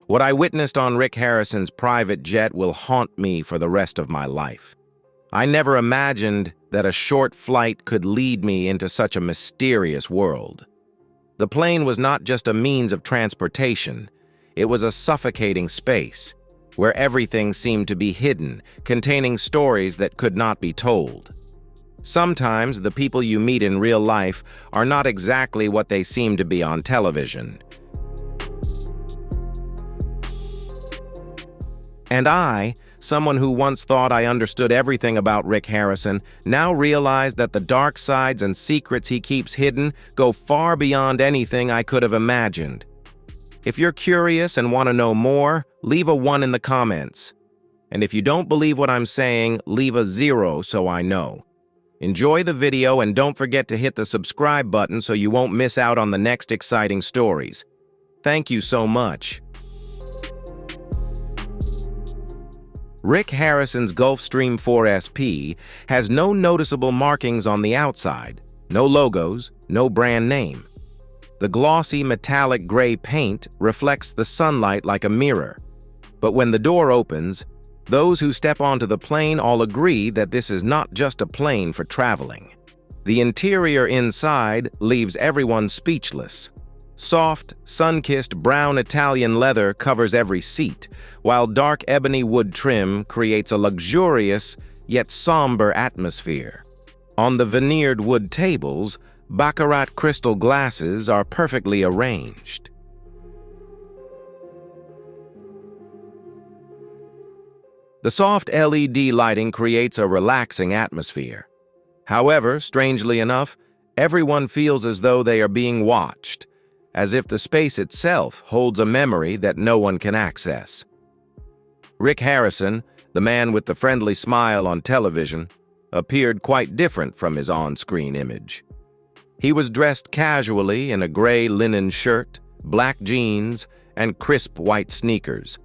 What I witnessed on Rick Harrison's private jet will haunt me for the rest of my life. I never imagined that a short flight could lead me into such a mysterious world. The plane was not just a means of transportation, it was a suffocating space, where everything seemed to be hidden, containing stories that could not be told. Sometimes the people you meet in real life are not exactly what they seem to be on television. And I, someone who once thought I understood everything about Rick Harrison, now realize that the dark sides and secrets he keeps hidden go far beyond anything I could have imagined. If you're curious and want to know more, leave a 1 in the comments. And if you don't believe what I'm saying, leave a 0 so I know. Enjoy the video and don't forget to hit the subscribe button so you won't miss out on the next exciting stories. Thank you so much. Rick Harrison's Gulfstream 4 SP has no noticeable markings on the outside, no logos, no brand name. The glossy metallic gray paint reflects the sunlight like a mirror. But when the door opens, those who step onto the plane all agree that this is not just a plane for traveling. The interior inside leaves everyone speechless. Soft, sun-kissed brown Italian leather covers every seat, while dark ebony wood trim creates a luxurious yet somber atmosphere. On the veneered wood tables, baccarat crystal glasses are perfectly arranged. The soft LED lighting creates a relaxing atmosphere. However, strangely enough, everyone feels as though they are being watched, as if the space itself holds a memory that no one can access. Rick Harrison, the man with the friendly smile on television, appeared quite different from his on-screen image. He was dressed casually in a gray linen shirt, black jeans, and crisp white sneakers.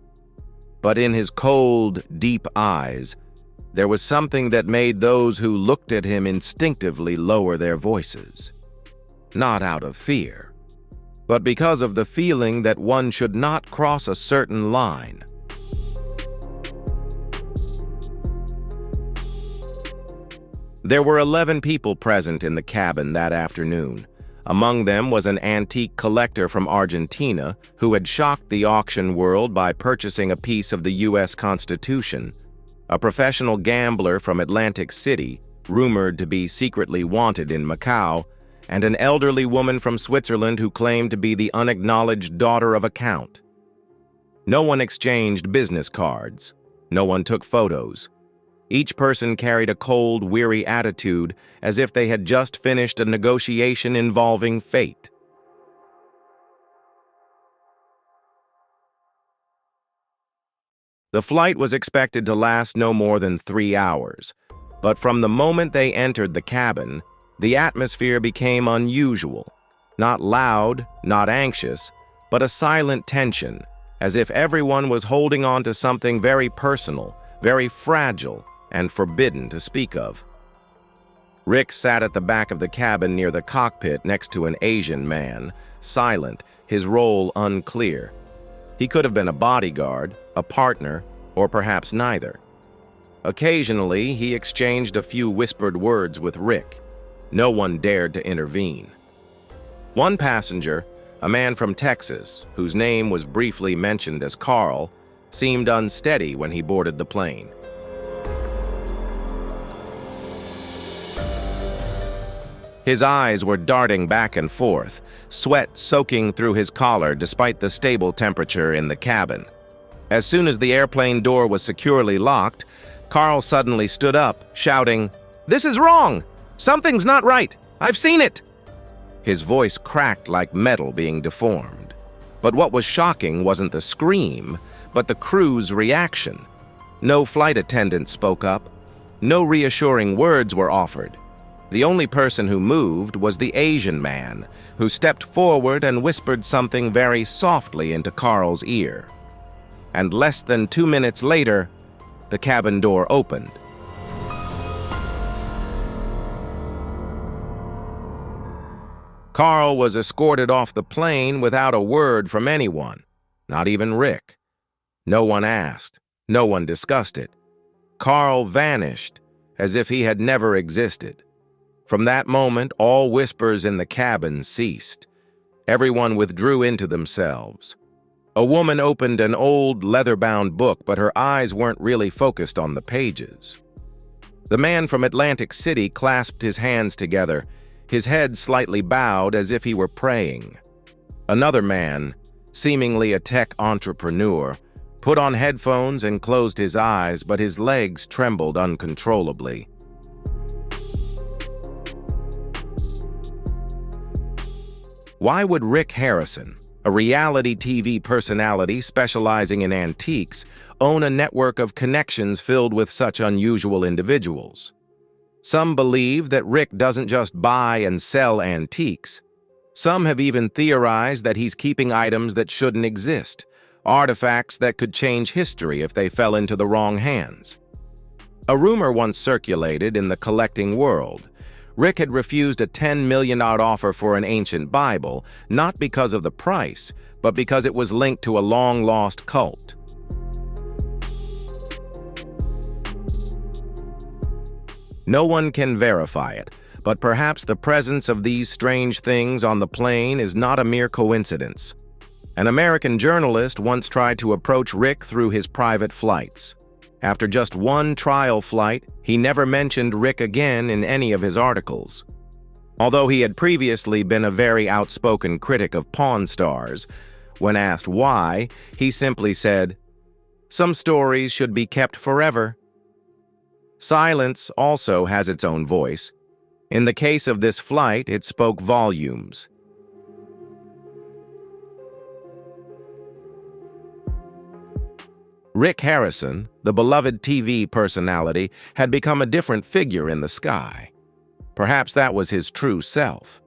But in his cold, deep eyes, there was something that made those who looked at him instinctively lower their voices. Not out of fear, but because of the feeling that one should not cross a certain line. There were 11 people present in the cabin that afternoon. Among them was an antique collector from Argentina who had shocked the auction world by purchasing a piece of the U.S. Constitution, a professional gambler from Atlantic City, rumored to be secretly wanted in Macau, and an elderly woman from Switzerland who claimed to be the unacknowledged daughter of a count. No one exchanged business cards. No one took photos. Each person carried a cold, weary attitude, as if they had just finished a negotiation involving fate. The flight was expected to last no more than 3 hours, but from the moment they entered the cabin, the atmosphere became unusual. Not loud, not anxious, but a silent tension, as if everyone was holding on to something very personal, very fragile, and forbidden to speak of. Rick sat at the back of the cabin near the cockpit next to an Asian man, silent, his role unclear. He could have been a bodyguard, a partner, or perhaps neither. Occasionally, he exchanged a few whispered words with Rick. No one dared to intervene. One passenger, a man from Texas, whose name was briefly mentioned as Carl, seemed unsteady when he boarded the plane. His eyes were darting back and forth, sweat soaking through his collar despite the stable temperature in the cabin. As soon as the airplane door was securely locked, Carl suddenly stood up, shouting, "This is wrong! Something's not right! I've seen it!" His voice cracked like metal being deformed. But what was shocking wasn't the scream, but the crew's reaction. No flight attendant spoke up. No reassuring words were offered. The only person who moved was the Asian man, who stepped forward and whispered something very softly into Carl's ear. And less than 2 minutes later, the cabin door opened. Carl was escorted off the plane without a word from anyone. Not even Rick. No one asked. No one discussed it. Carl vanished, as if he had never existed. From that moment, all whispers in the cabin ceased. Everyone withdrew into themselves. A woman opened an old leather-bound book, but her eyes weren't really focused on the pages. The man from Atlantic City clasped his hands together, his head slightly bowed as if he were praying. Another man, seemingly a tech entrepreneur, put on headphones and closed his eyes, but his legs trembled uncontrollably. Why would Rick Harrison, a reality TV personality specializing in antiques, own a network of connections filled with such unusual individuals? Some believe that Rick doesn't just buy and sell antiques. Some have even theorized that he's keeping items that shouldn't exist, artifacts that could change history if they fell into the wrong hands. A rumor once circulated in the collecting world. Rick had refused a $10 million offer for an ancient Bible, not because of the price, but because it was linked to a long-lost cult. No one can verify it, but perhaps the presence of these strange things on the plane is not a mere coincidence. An American journalist once tried to approach Rick through his private flights. After just one trial flight, he never mentioned Rick again in any of his articles. Although he had previously been a very outspoken critic of Pawn Stars, when asked why, he simply said, "Some stories should be kept forever." Silence also has its own voice. In the case of this flight, it spoke volumes. Rick Harrison, the beloved TV personality, had become a different figure in the sky. Perhaps that was his true self.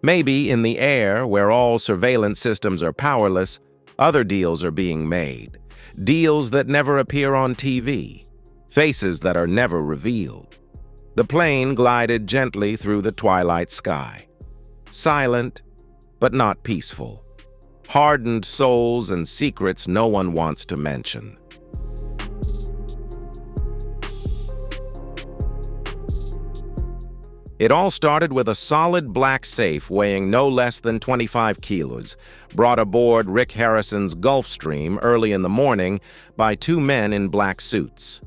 Maybe in the air, where all surveillance systems are powerless, other deals are being made. Deals that never appear on TV. Faces that are never revealed. The plane glided gently through the twilight sky. Silent, but not peaceful. Hardened souls and secrets no one wants to mention. It all started with a solid black safe weighing no less than 25 kilos, brought aboard Rick Harrison's Gulfstream early in the morning by two men in black suits.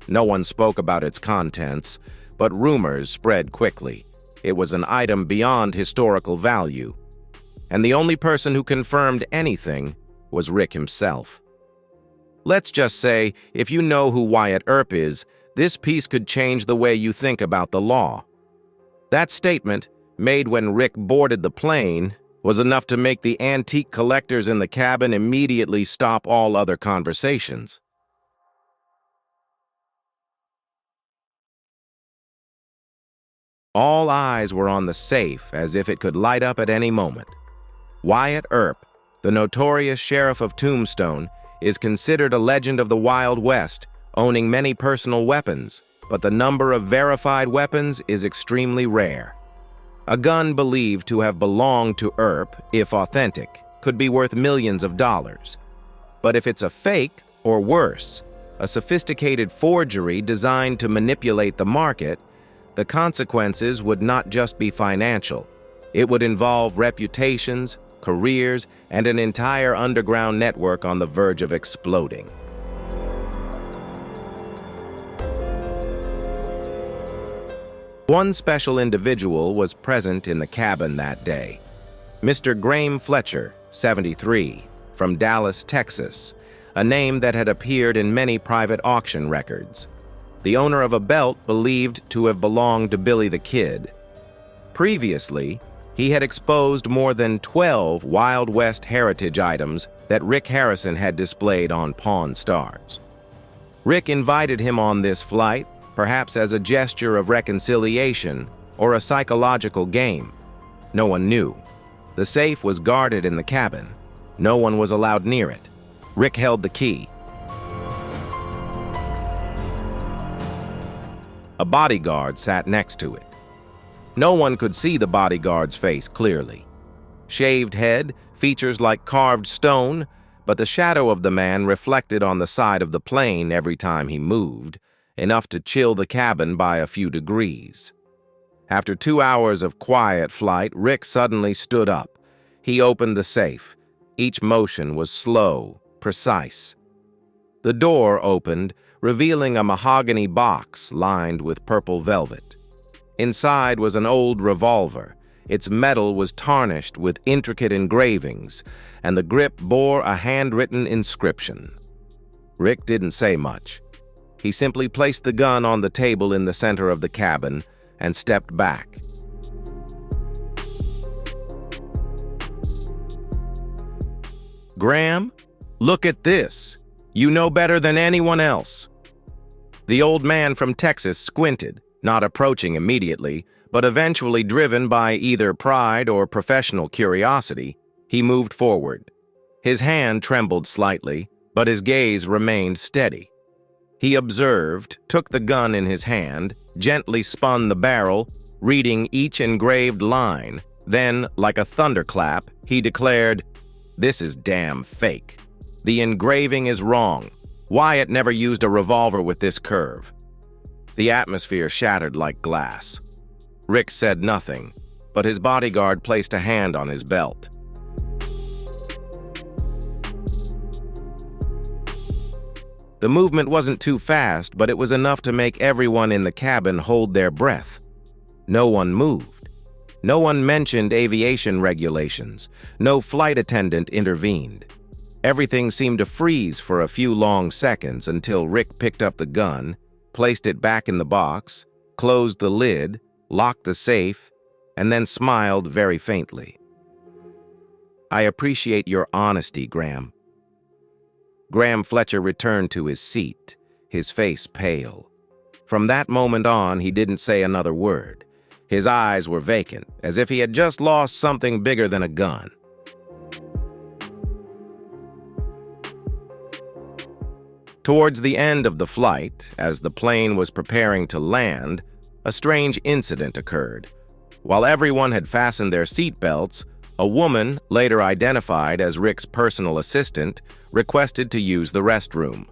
No one spoke about its contents, but rumors spread quickly. It was an item beyond historical value. And the only person who confirmed anything was Rick himself. Let's just say, if you know who Wyatt Earp is, this piece could change the way you think about the law. That statement, made when Rick boarded the plane, was enough to make the antique collectors in the cabin immediately stop all other conversations. All eyes were on the safe, as if it could light up at any moment. Wyatt Earp, the notorious sheriff of Tombstone, is considered a legend of the Wild West, owning many personal weapons, but the number of verified weapons is extremely rare. A gun believed to have belonged to Earp, if authentic, could be worth millions of dollars. But if it's a fake, or worse, a sophisticated forgery designed to manipulate the market, the consequences would not just be financial. It would involve reputations, careers, and an entire underground network on the verge of exploding. One special individual was present in the cabin that day. Mr. Graham Fletcher, 73, from Dallas, Texas, a name that had appeared in many private auction records. The owner of a belt believed to have belonged to Billy the Kid. Previously, he had exposed more than 12 Wild West heritage items that Rick Harrison had displayed on Pawn Stars. Rick invited him on this flight, perhaps as a gesture of reconciliation or a psychological game. No one knew. The safe was guarded in the cabin. No one was allowed near it. Rick held the key. A bodyguard sat next to it. No one could see the bodyguard's face clearly. Shaved head, features like carved stone, but the shadow of the man reflected on the side of the plane every time he moved, enough to chill the cabin by a few degrees. After 2 hours of quiet flight, Rick suddenly stood up. He opened the safe. Each motion was slow, precise. The door opened, revealing a mahogany box lined with purple velvet. Inside was an old revolver. Its metal was tarnished with intricate engravings, and the grip bore a handwritten inscription. Rick didn't say much. He simply placed the gun on the table in the center of the cabin and stepped back. "Graham, look at this. You know better than anyone else." The old man from Texas squinted, not approaching immediately, but eventually driven by either pride or professional curiosity, he moved forward. His hand trembled slightly, but his gaze remained steady. He observed, took the gun in his hand, gently spun the barrel, reading each engraved line. Then, like a thunderclap, he declared, "This is damn fake. The engraving is wrong. Wyatt never used a revolver with this curve." The atmosphere shattered like glass. Rick said nothing, but his bodyguard placed a hand on his belt. The movement wasn't too fast, but it was enough to make everyone in the cabin hold their breath. No one moved. No one mentioned aviation regulations. No flight attendant intervened. Everything seemed to freeze for a few long seconds until Rick picked up the gun, placed it back in the box, closed the lid, locked the safe, and then smiled very faintly. "I appreciate your honesty, Graham." Graham Fletcher returned to his seat, his face pale. From that moment on, he didn't say another word. His eyes were vacant, as if he had just lost something bigger than a gun. Towards the end of the flight, as the plane was preparing to land, a strange incident occurred. While everyone had fastened their seatbelts, a woman, later identified as Rick's personal assistant, requested to use the restroom.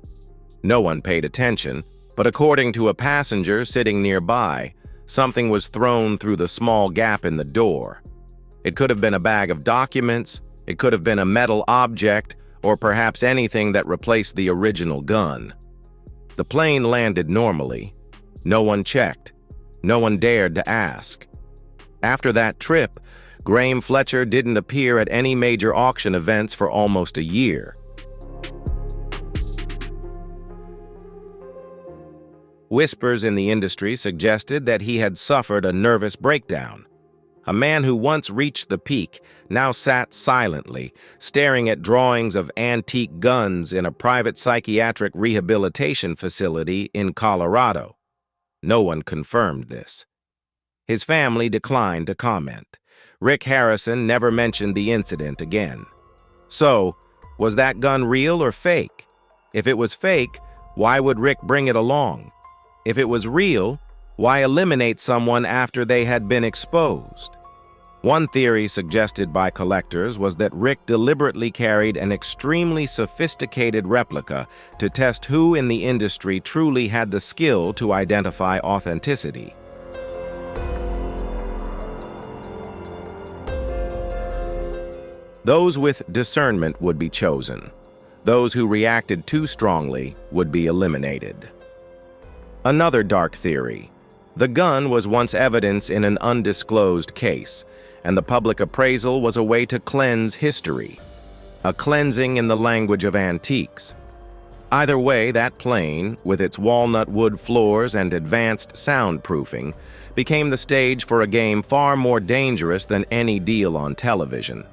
No one paid attention, but according to a passenger sitting nearby, something was thrown through the small gap in the door. It could have been a bag of documents, it could have been a metal object, or perhaps anything that replaced the original gun. The plane landed normally. No one checked. No one dared to ask. After that trip, Graham Fletcher didn't appear at any major auction events for almost a year. Whispers in the industry suggested that he had suffered a nervous breakdown. A man who once reached the peak now sat silently, staring at drawings of antique guns in a private psychiatric rehabilitation facility in Colorado. No one confirmed this. His family declined to comment. Rick Harrison never mentioned the incident again. So, was that gun real or fake? If it was fake, why would Rick bring it along? If it was real, why eliminate someone after they had been exposed? One theory suggested by collectors was that Rick deliberately carried an extremely sophisticated replica to test who in the industry truly had the skill to identify authenticity. Those with discernment would be chosen. Those who reacted too strongly would be eliminated. Another dark theory. The gun was once evidence in an undisclosed case, and the public appraisal was a way to cleanse history. A cleansing in the language of antiques. Either way, that plane, with its walnut wood floors and advanced soundproofing, became the stage for a game far more dangerous than any deal on television.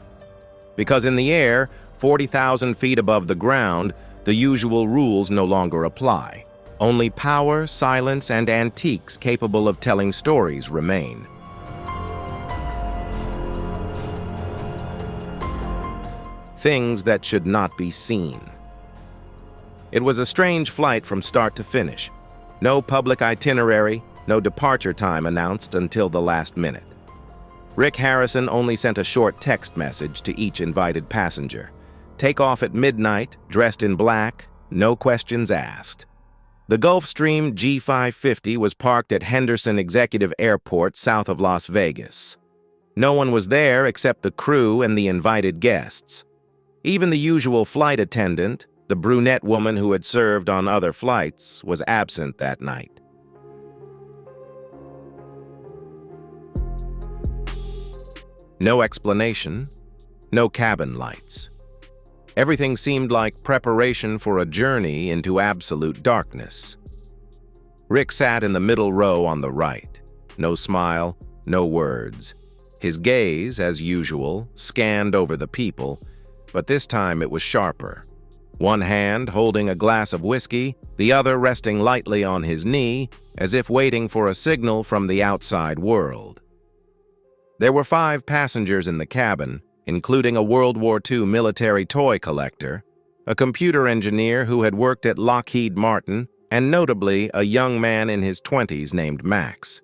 Because in the air, 40,000 feet above the ground, the usual rules no longer apply. Only power, silence, and antiques capable of telling stories remain. Things that should not be seen. It was a strange flight from start to finish. No public itinerary, no departure time announced until the last minute. Rick Harrison only sent a short text message to each invited passenger. take off at midnight, dressed in black, no questions asked. The Gulfstream G550 was parked at Henderson Executive Airport south of Las Vegas. No one was there except the crew and the invited guests. Even the usual flight attendant, the brunette woman who had served on other flights, was absent that night. No explanation, no cabin lights. Everything seemed like preparation for a journey into absolute darkness. Rick sat in the middle row on the right. No smile, no words. His gaze, as usual, scanned over the people, but this time it was sharper. One hand holding a glass of whiskey, the other resting lightly on his knee, as if waiting for a signal from the outside world. There were 5 passengers in the cabin, including a World War II military toy collector, a computer engineer who had worked at Lockheed Martin, and notably a young man in his 20s named Max.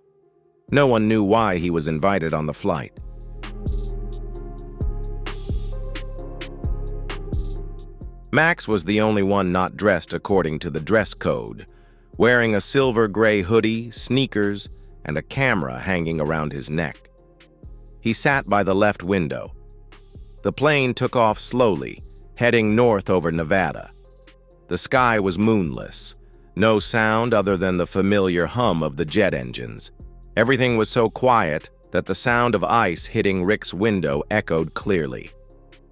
No one knew why he was invited on the flight. Max was the only one not dressed according to the dress code, wearing a silver-gray hoodie, sneakers, and a camera hanging around his neck. He sat by the left window. The plane took off slowly, heading north over Nevada. The sky was moonless, no sound other than the familiar hum of the jet engines. Everything was so quiet that the sound of ice hitting Rick's window echoed clearly.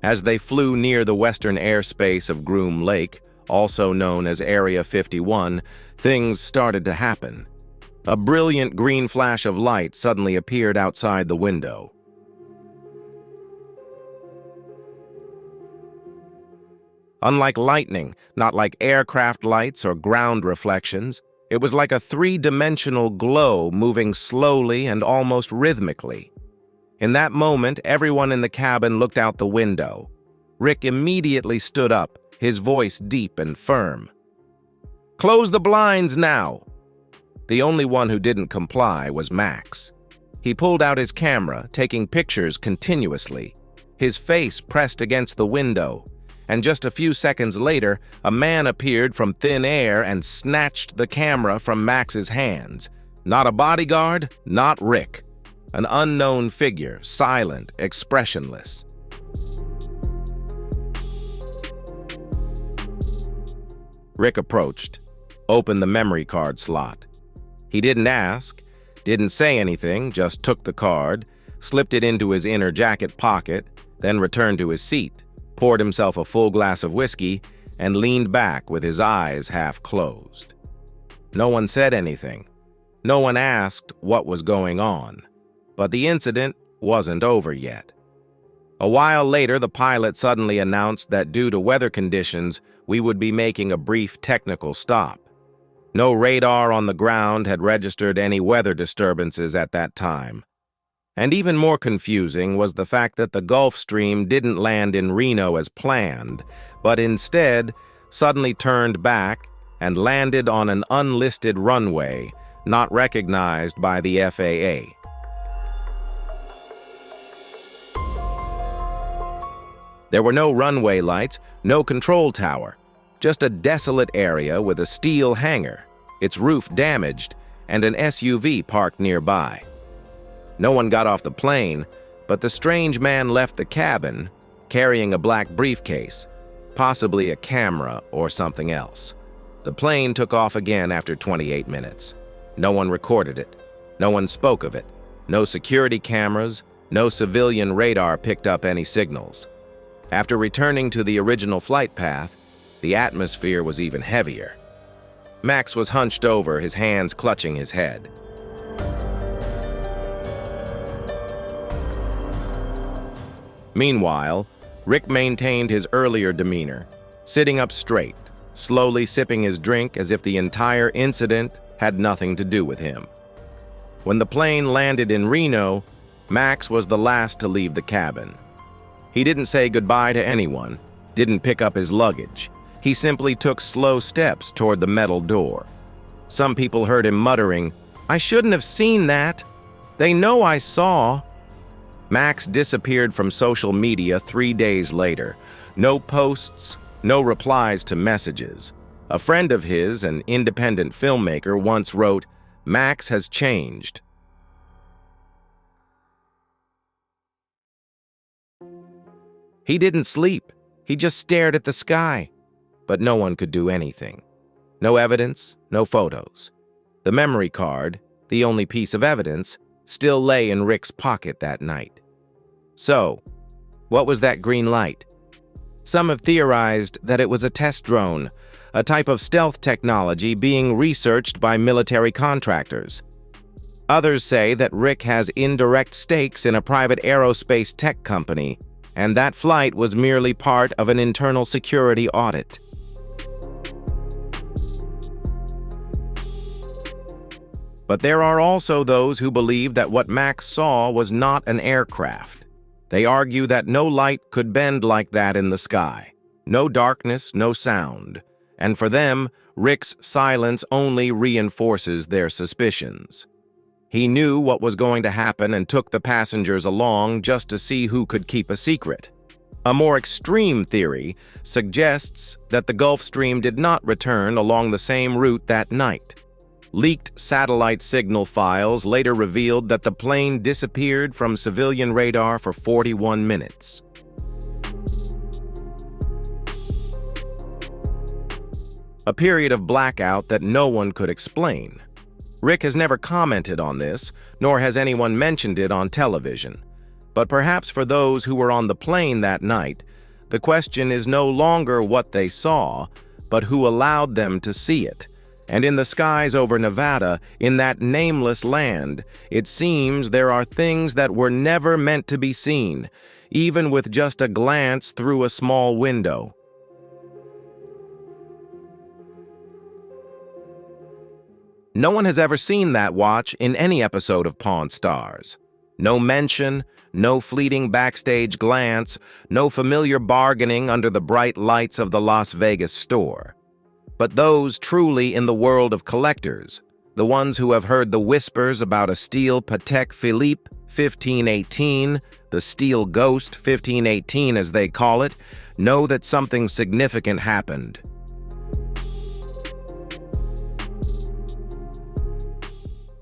As they flew near the western airspace of Groom Lake, also known as Area 51, things started to happen. A brilliant green flash of light suddenly appeared outside the window. Unlike lightning, not like aircraft lights or ground reflections, it was like a 3-dimensional glow moving slowly and almost rhythmically. In that moment, everyone in the cabin looked out the window. Rick immediately stood up, his voice deep and firm. "Close the blinds now!" The only one who didn't comply was Max. He pulled out his camera, taking pictures continuously. His face pressed against the window, and just a few seconds later, a man appeared from thin air and snatched the camera from Max's hands. Not a bodyguard, not Rick. An unknown figure, silent, expressionless. Rick approached, opened the memory card slot. He didn't ask, didn't say anything, just took the card, slipped it into his inner jacket pocket, then returned to his seat, poured himself a full glass of whiskey, and leaned back with his eyes half closed. No one said anything. No one asked what was going on. But the incident wasn't over yet. A while later, the pilot suddenly announced that due to weather conditions, we would be making a brief technical stop. No radar on the ground had registered any weather disturbances at that time. And even more confusing was the fact that the Gulfstream didn't land in Reno as planned, but instead suddenly turned back and landed on an unlisted runway, not recognized by the FAA. There were no runway lights, no control tower, just a desolate area with a steel hangar, its roof damaged, and an SUV parked nearby. No one got off the plane, but the strange man left the cabin, carrying a black briefcase, possibly a camera or something else. The plane took off again after 28 minutes. No one recorded it. No one spoke of it. No security cameras, no civilian radar picked up any signals. After returning to the original flight path, the atmosphere was even heavier. Max was hunched over, his hands clutching his head. Meanwhile, Rick maintained his earlier demeanor, sitting up straight, slowly sipping his drink as if the entire incident had nothing to do with him. When the plane landed in Reno, Max was the last to leave the cabin. He didn't say goodbye to anyone, didn't pick up his luggage. He simply took slow steps toward the metal door. Some people heard him muttering, "I shouldn't have seen that. They know I saw." Max disappeared from social media 3 days later. No posts, no replies to messages. A friend of his, an independent filmmaker, once wrote, "Max has changed." He didn't sleep. He just stared at the sky. But no one could do anything. No evidence, no photos. The memory card, the only piece of evidence, still lay in Rick's pocket that night. So, what was that green light? Some have theorized that it was a test drone, a type of stealth technology being researched by military contractors. Others say that Rick has indirect stakes in a private aerospace tech company, and that flight was merely part of an internal security audit. But there are also those who believe that what Max saw was not an aircraft. They argue that no light could bend like that in the sky. No darkness, no sound. And for them, Rick's silence only reinforces their suspicions. He knew what was going to happen and took the passengers along just to see who could keep a secret. A more extreme theory suggests that the Gulf Stream did not return along the same route that night. Leaked satellite signal files later revealed that the plane disappeared from civilian radar for 41 minutes. A period of blackout that no one could explain. Rick has never commented on this, nor has anyone mentioned it on television. But perhaps for those who were on the plane that night, the question is no longer what they saw, but who allowed them to see it. And in the skies over Nevada, in that nameless land, it seems there are things that were never meant to be seen, even with just a glance through a small window. No one has ever seen that watch in any episode of Pawn Stars. No mention, no fleeting backstage glance, no familiar bargaining under the bright lights of the Las Vegas store. But those truly in the world of collectors, the ones who have heard the whispers about a steel Patek Philippe 1518, the steel ghost 1518 as they call it, know that something significant happened.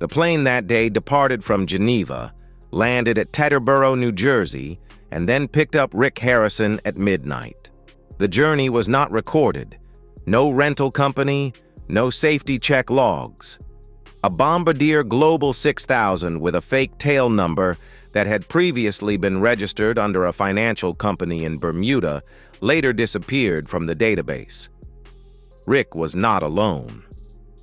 The plane that day departed from Geneva, landed at Teterboro, New Jersey, and then picked up Rick Harrison at midnight. The journey was not recorded. No rental company, no safety check logs. A Bombardier Global 6000 with a fake tail number that had previously been registered under a financial company in Bermuda later disappeared from the database. Rick was not alone.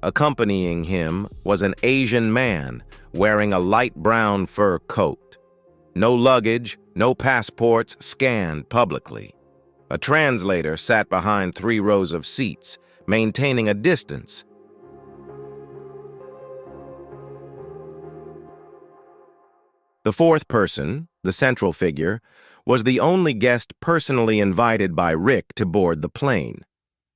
Accompanying him was an Asian man wearing a light brown fur coat. No luggage, no passports scanned publicly. A translator sat behind 3 rows of seats, maintaining a distance. The fourth person, the central figure, was the only guest personally invited by Rick to board the plane.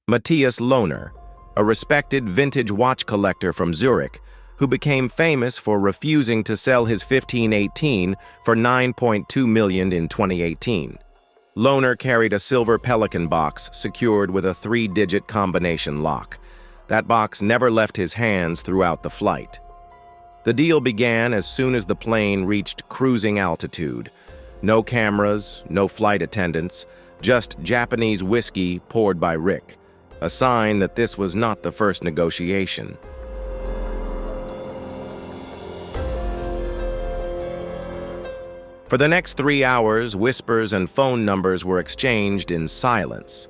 Matthias Lohner, a respected vintage watch collector from Zurich, who became famous for refusing to sell his 1518 for $9.2 million in 2018. Lohner carried a silver Pelican box secured with a 3-digit combination lock. That box never left his hands throughout the flight. The deal began as soon as the plane reached cruising altitude. No cameras, no flight attendants, just Japanese whiskey poured by Rick, a sign that this was not the first negotiation. For the next 3 hours, whispers and phone numbers were exchanged in silence.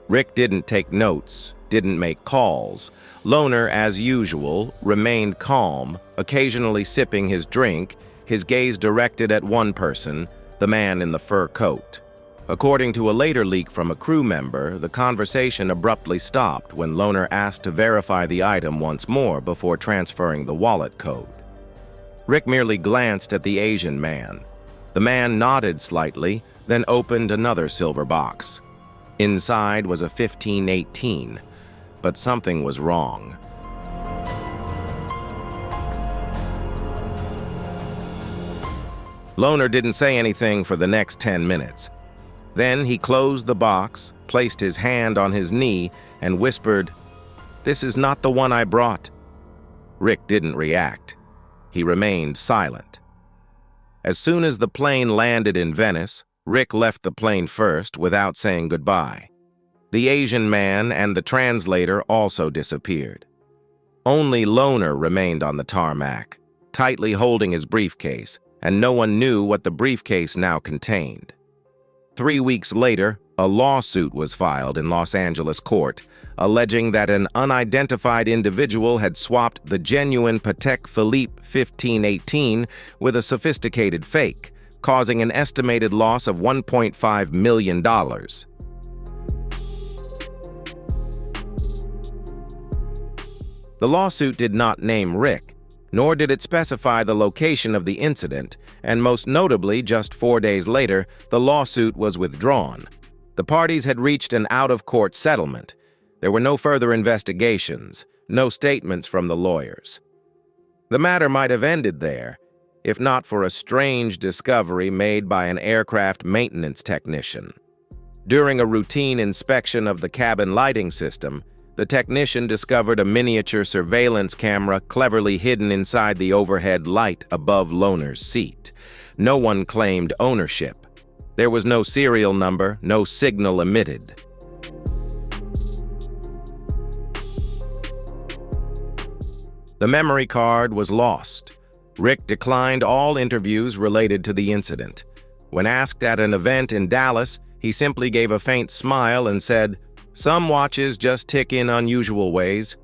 Rick didn't take notes, didn't make calls. Lohner, as usual, remained calm, occasionally sipping his drink, his gaze directed at one person, the man in the fur coat. According to a later leak from a crew member, the conversation abruptly stopped when Lohner asked to verify the item once more before transferring the wallet code. Rick merely glanced at the Asian man. The man nodded slightly, then opened another silver box. Inside was a 1518, but something was wrong. Lohner didn't say anything for the next 10 minutes. Then he closed the box, placed his hand on his knee, and whispered, "This is not the one I brought." Rick didn't react. He remained silent. As soon as the plane landed in Venice, Rick left the plane first without saying goodbye. The Asian man and the translator also disappeared. Only Loner remained on the tarmac, tightly holding his briefcase, and no one knew what the briefcase now contained. 3 weeks later, a lawsuit was filed in Los Angeles court, alleging that an unidentified individual had swapped the genuine Patek Philippe 1518 with a sophisticated fake, causing an estimated loss of $1.5 million. The lawsuit did not name Rick, nor did it specify the location of the incident, and most notably, just 4 days later, the lawsuit was withdrawn. The parties had reached an out-of-court settlement. There were no further investigations, no statements from the lawyers. The matter might have ended there, if not for a strange discovery made by an aircraft maintenance technician. During a routine inspection of the cabin lighting system, the technician discovered a miniature surveillance camera cleverly hidden inside the overhead light above Loner's seat. No one claimed ownership. There was no serial number, no signal emitted. The memory card was lost. Rick declined all interviews related to the incident. When asked at an event in Dallas, he simply gave a faint smile and said, "Some watches just tick in unusual ways."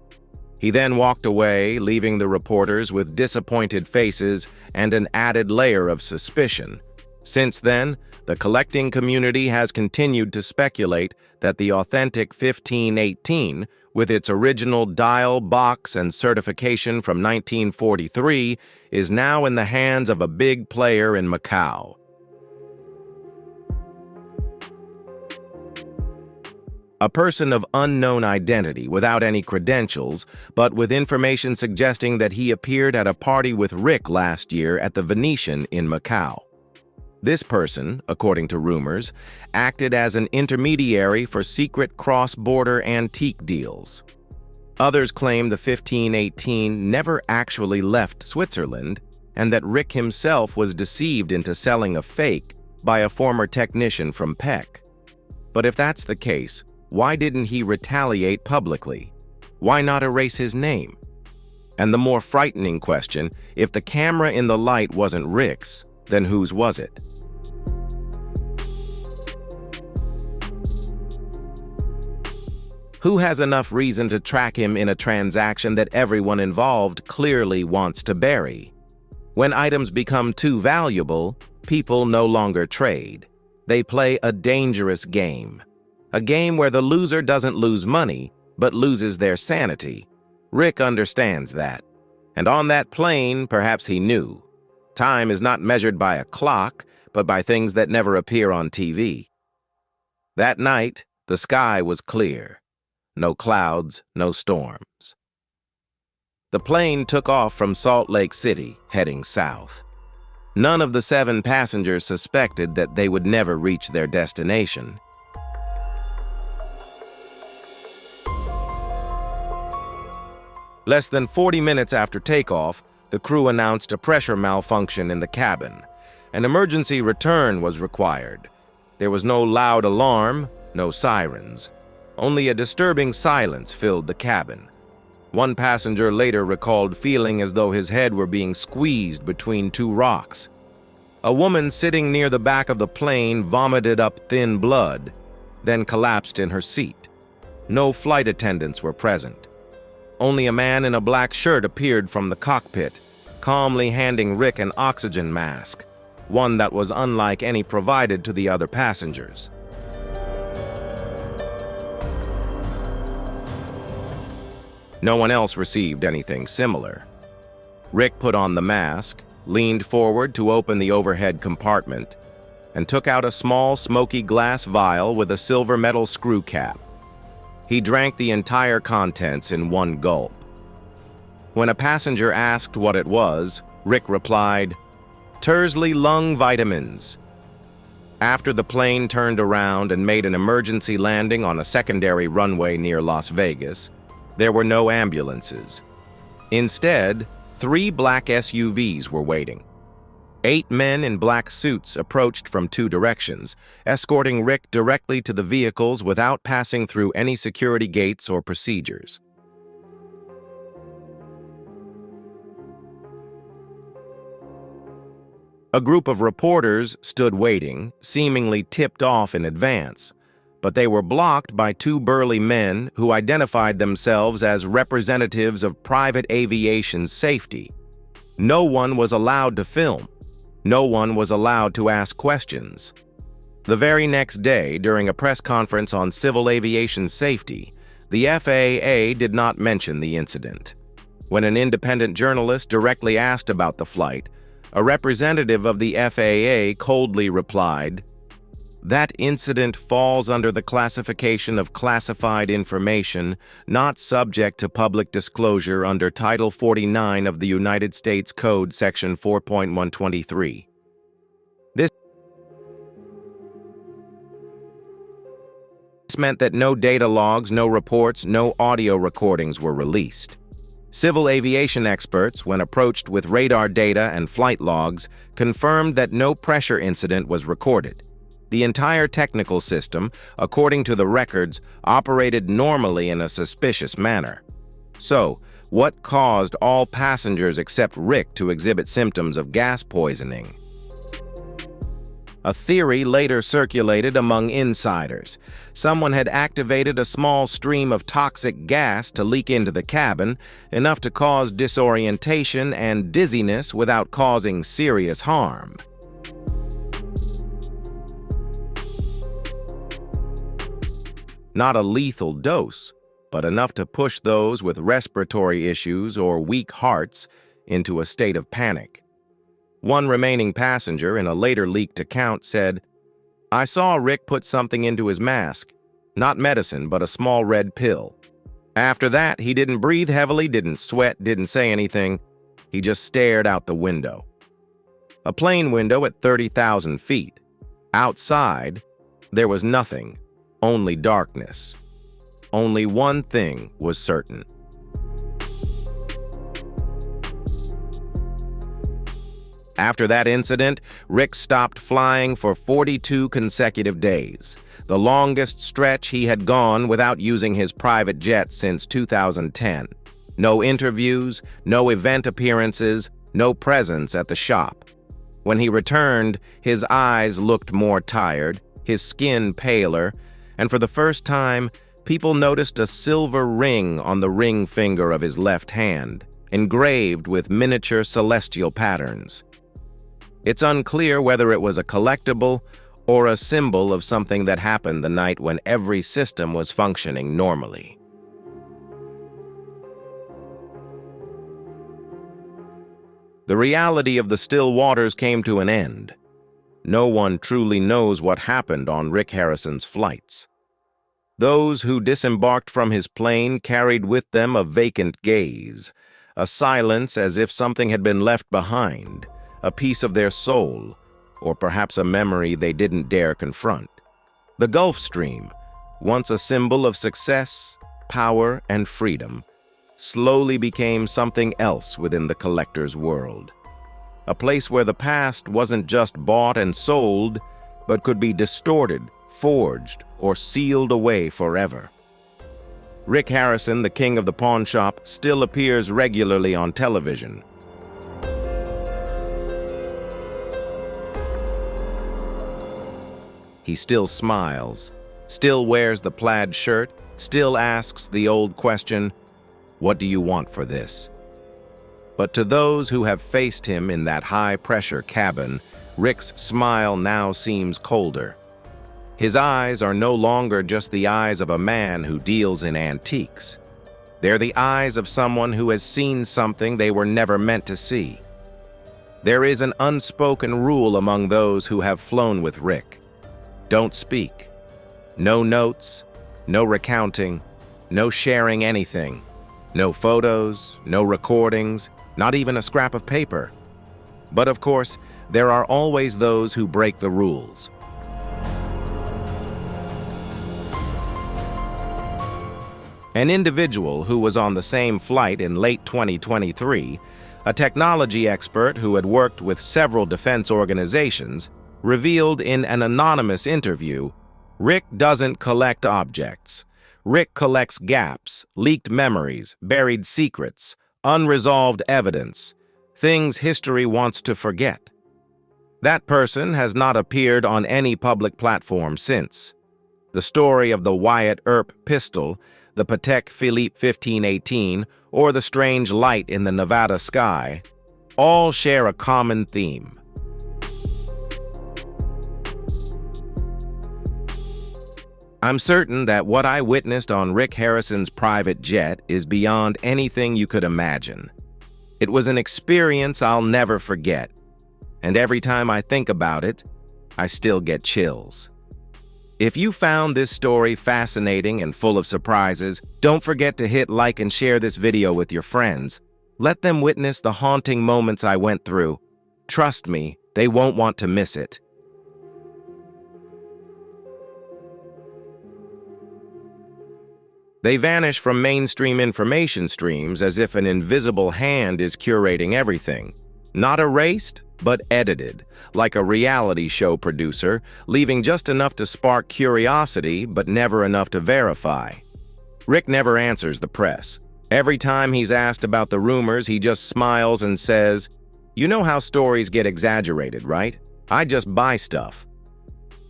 He then walked away, leaving the reporters with disappointed faces and an added layer of suspicion. Since then, the collecting community has continued to speculate that the authentic 1518, with its original dial, box, and certification from 1943, is now in the hands of a big player in Macau. A person of unknown identity without any credentials, but with information suggesting that he appeared at a party with Rick last year at the Venetian in Macau. This person, according to rumors, acted as an intermediary for secret cross-border antique deals. Others claim the 1518 never actually left Switzerland, and that Rick himself was deceived into selling a fake by a former technician from Peck. But if that's the case, why didn't he retaliate publicly? Why not erase his name? And the more frightening question, if the camera in the light wasn't Rick's, then whose was it? Who has enough reason to track him in a transaction that everyone involved clearly wants to bury? When items become too valuable, people no longer trade. They play a dangerous game. A game where the loser doesn't lose money, but loses their sanity. Rick understands that. And on that plane, perhaps he knew. Time is not measured by a clock, but by things that never appear on TV. That night, the sky was clear. No clouds, no storms. The plane took off from Salt Lake City, heading south. None of the 7 passengers suspected that they would never reach their destination. Less than 40 minutes after takeoff, the crew announced a pressure malfunction in the cabin. An emergency return was required. There was no loud alarm, no sirens. Only a disturbing silence filled the cabin. One passenger later recalled feeling as though his head were being squeezed between 2 rocks. A woman sitting near the back of the plane vomited up thin blood, then collapsed in her seat. No flight attendants were present. Only a man in a black shirt appeared from the cockpit, calmly handing Rick an oxygen mask, one that was unlike any provided to the other passengers. No one else received anything similar. Rick put on the mask, leaned forward to open the overhead compartment, and took out a small smoky glass vial with a silver metal screw cap. He drank the entire contents in one gulp. When a passenger asked what it was, Rick replied, "Tersley lung vitamins." After the plane turned around and made an emergency landing on a secondary runway near Las Vegas, there were no ambulances. Instead, 3 black SUVs were waiting. 8 men in black suits approached from 2 directions, escorting Rick directly to the vehicles without passing through any security gates or procedures. A group of reporters stood waiting, seemingly tipped off in advance, but they were blocked by 2 burly men who identified themselves as representatives of private aviation safety. No one was allowed to film. No one was allowed to ask questions. The very next day, during a press conference on civil aviation safety, the FAA did not mention the incident. When an independent journalist directly asked about the flight, a representative of the FAA coldly replied, "That incident falls under the classification of classified information, not subject to public disclosure under Title 49 of the United States Code, Section 4.123. This meant that no data logs, no reports, no audio recordings were released. Civil aviation experts, when approached with radar data and flight logs, confirmed that no pressure incident was recorded. The entire technical system, according to the records, operated normally in a suspicious manner. So, what caused all passengers except Rick to exhibit symptoms of gas poisoning? A theory later circulated among insiders. Someone had activated a small stream of toxic gas to leak into the cabin, enough to cause disorientation and dizziness without causing serious harm. Not a lethal dose, but enough to push those with respiratory issues or weak hearts into a state of panic. One remaining passenger in a later leaked account said, "I saw Rick put something into his mask. Not medicine, but a small red pill. After that, he didn't breathe heavily, didn't sweat, didn't say anything. He just stared out the window." A plane window at 30,000 feet. Outside, there was nothing, only darkness. Only one thing was certain. After that incident, Rick stopped flying for 42 consecutive days, the longest stretch he had gone without using his private jet since 2010. No interviews, no event appearances, no presence at the shop. When he returned, his eyes looked more tired, his skin paler, and for the first time, people noticed a silver ring on the ring finger of his left hand, engraved with miniature celestial patterns. It's unclear whether it was a collectible or a symbol of something that happened the night when every system was functioning normally. The reality of the still waters came to an end. No one truly knows what happened on Rick Harrison's flights. Those who disembarked from his plane carried with them a vacant gaze, a silence as if something had been left behind, a piece of their soul, or perhaps a memory they didn't dare confront. The Gulf Stream, once a symbol of success, power, and freedom, slowly became something else within the collector's world. A place where the past wasn't just bought and sold, but could be distorted, forged, or sealed away forever. Rick Harrison, the king of the pawn shop, still appears regularly on television. He still smiles, still wears the plaid shirt, still asks the old question, "What do you want for this?" But to those who have faced him in that high-pressure cabin, Rick's smile now seems colder. His eyes are no longer just the eyes of a man who deals in antiques. They're the eyes of someone who has seen something they were never meant to see. There is an unspoken rule among those who have flown with Rick. Don't speak. No notes, no recounting, no sharing anything. No photos, no recordings, not even a scrap of paper. But of course, there are always those who break the rules. An individual who was on the same flight in late 2023, a technology expert who had worked with several defense organizations, revealed in an anonymous interview, "Rick doesn't collect objects. Rick collects gaps, leaked memories, buried secrets, unresolved evidence, things history wants to forget." That person has not appeared on any public platform since. The story of the Wyatt Earp pistol, the Patek Philippe 1518, or the strange light in the Nevada sky, all share a common theme. I'm certain that what I witnessed on Rick Harrison's private jet is beyond anything you could imagine. It was an experience I'll never forget, and every time I think about it, I still get chills. If you found this story fascinating and full of surprises, don't forget to hit like and share this video with your friends. Let them witness the haunting moments I went through. Trust me, they won't want to miss it. They vanish from mainstream information streams as if an invisible hand is curating everything. Not erased, but edited, like a reality show producer, leaving just enough to spark curiosity, but never enough to verify. Rick never answers the press. Every time he's asked about the rumors, he just smiles and says, "You know how stories get exaggerated, right? I just buy stuff."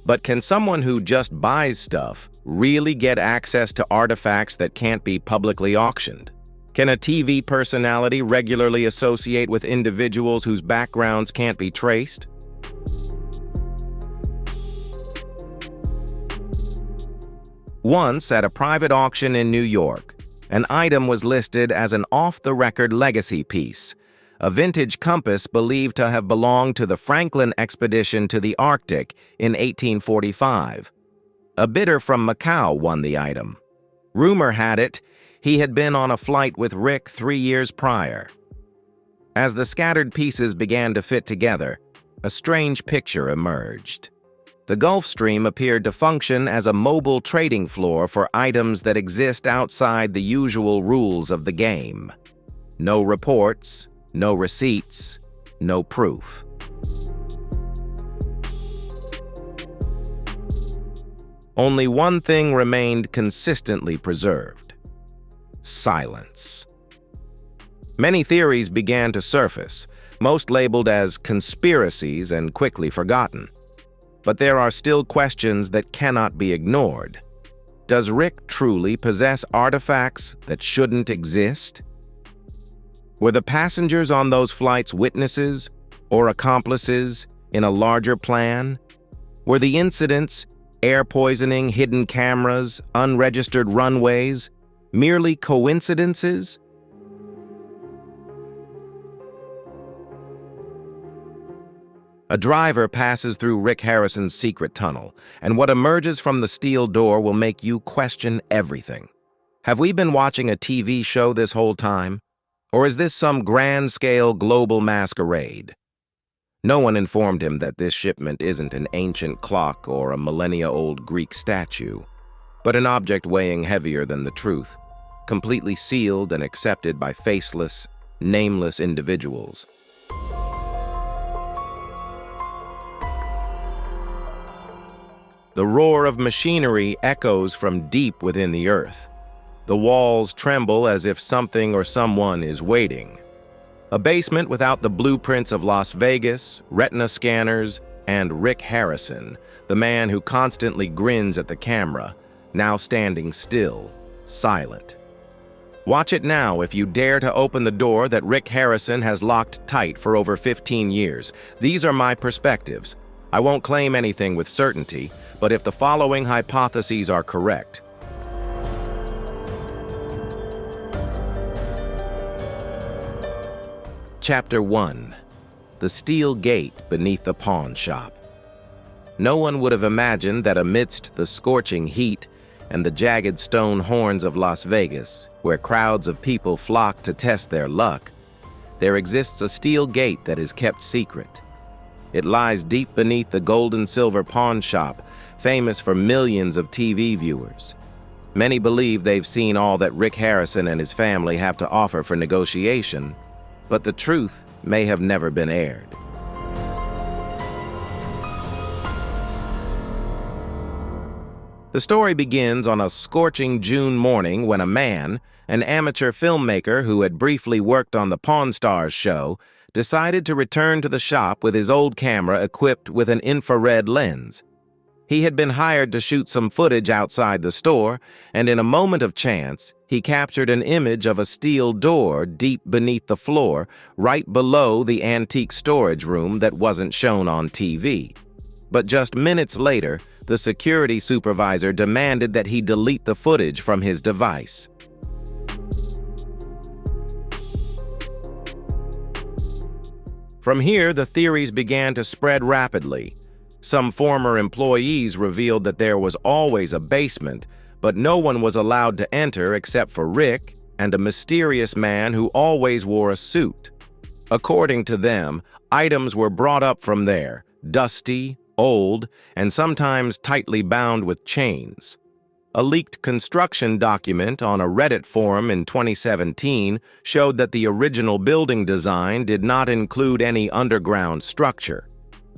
But can someone who just buys stuff really get access to artifacts that can't be publicly auctioned? Can a TV personality regularly associate with individuals whose backgrounds can't be traced? Once, at a private auction in New York, an item was listed as an off-the-record legacy piece, a vintage compass believed to have belonged to the Franklin expedition to the Arctic in 1845. A bidder from Macau won the item. Rumor had it he had been on a flight with Rick 3 years prior. As the scattered pieces began to fit together, a strange picture emerged. The Gulf Stream appeared to function as a mobile trading floor for items that exist outside the usual rules of the game. No reports, no receipts, no proof. Only one thing remained consistently preserved: silence. Many theories began to surface, most labeled as conspiracies and quickly forgotten. But there are still questions that cannot be ignored. Does Rick truly possess artifacts that shouldn't exist? Were the passengers on those flights witnesses or accomplices in a larger plan? Were the incidents, air poisoning, hidden cameras, unregistered runways, merely coincidences? A driver passes through Rick Harrison's secret tunnel, and what emerges from the steel door will make you question everything. Have we been watching a TV show this whole time? Or is this some grand-scale global masquerade? No one informed him that this shipment isn't an ancient clock or a millennia-old Greek statue, but an object weighing heavier than the truth, completely sealed and accepted by faceless, nameless individuals. The roar of machinery echoes from deep within the earth. The walls tremble as if something or someone is waiting. A basement without the blueprints of Las Vegas, retina scanners, and Rick Harrison, the man who constantly grins at the camera, now standing still, silent. Watch it now if you dare to open the door that Rick Harrison has locked tight for over 15 years. These are my perspectives. I won't claim anything with certainty, but if the following hypotheses are correct. Chapter 1. The Steel Gate Beneath the Pawn Shop. No one would have imagined that amidst the scorching heat and the jagged stone horns of Las Vegas, where crowds of people flock to test their luck, there exists a steel gate that is kept secret. It lies deep beneath the gold and silver pawn shop, famous for millions of TV viewers. Many believe they've seen all that Rick Harrison and his family have to offer for negotiation, but the truth may have never been aired. The story begins on a scorching June morning when a man, an amateur filmmaker who had briefly worked on the Pawn Stars show, decided to return to the shop with his old camera equipped with an infrared lens. He had been hired to shoot some footage outside the store, and in a moment of chance, he captured an image of a steel door deep beneath the floor, right below the antique storage room that wasn't shown on TV. But just minutes later, the security supervisor demanded that he delete the footage from his device. From here, the theories began to spread rapidly. Some former employees revealed that there was always a basement, but no one was allowed to enter except for Rick and a mysterious man who always wore a suit. According to them, items were brought up from there, dusty, old, and sometimes tightly bound with chains. A leaked construction document on a Reddit forum in 2017 showed that the original building design did not include any underground structure.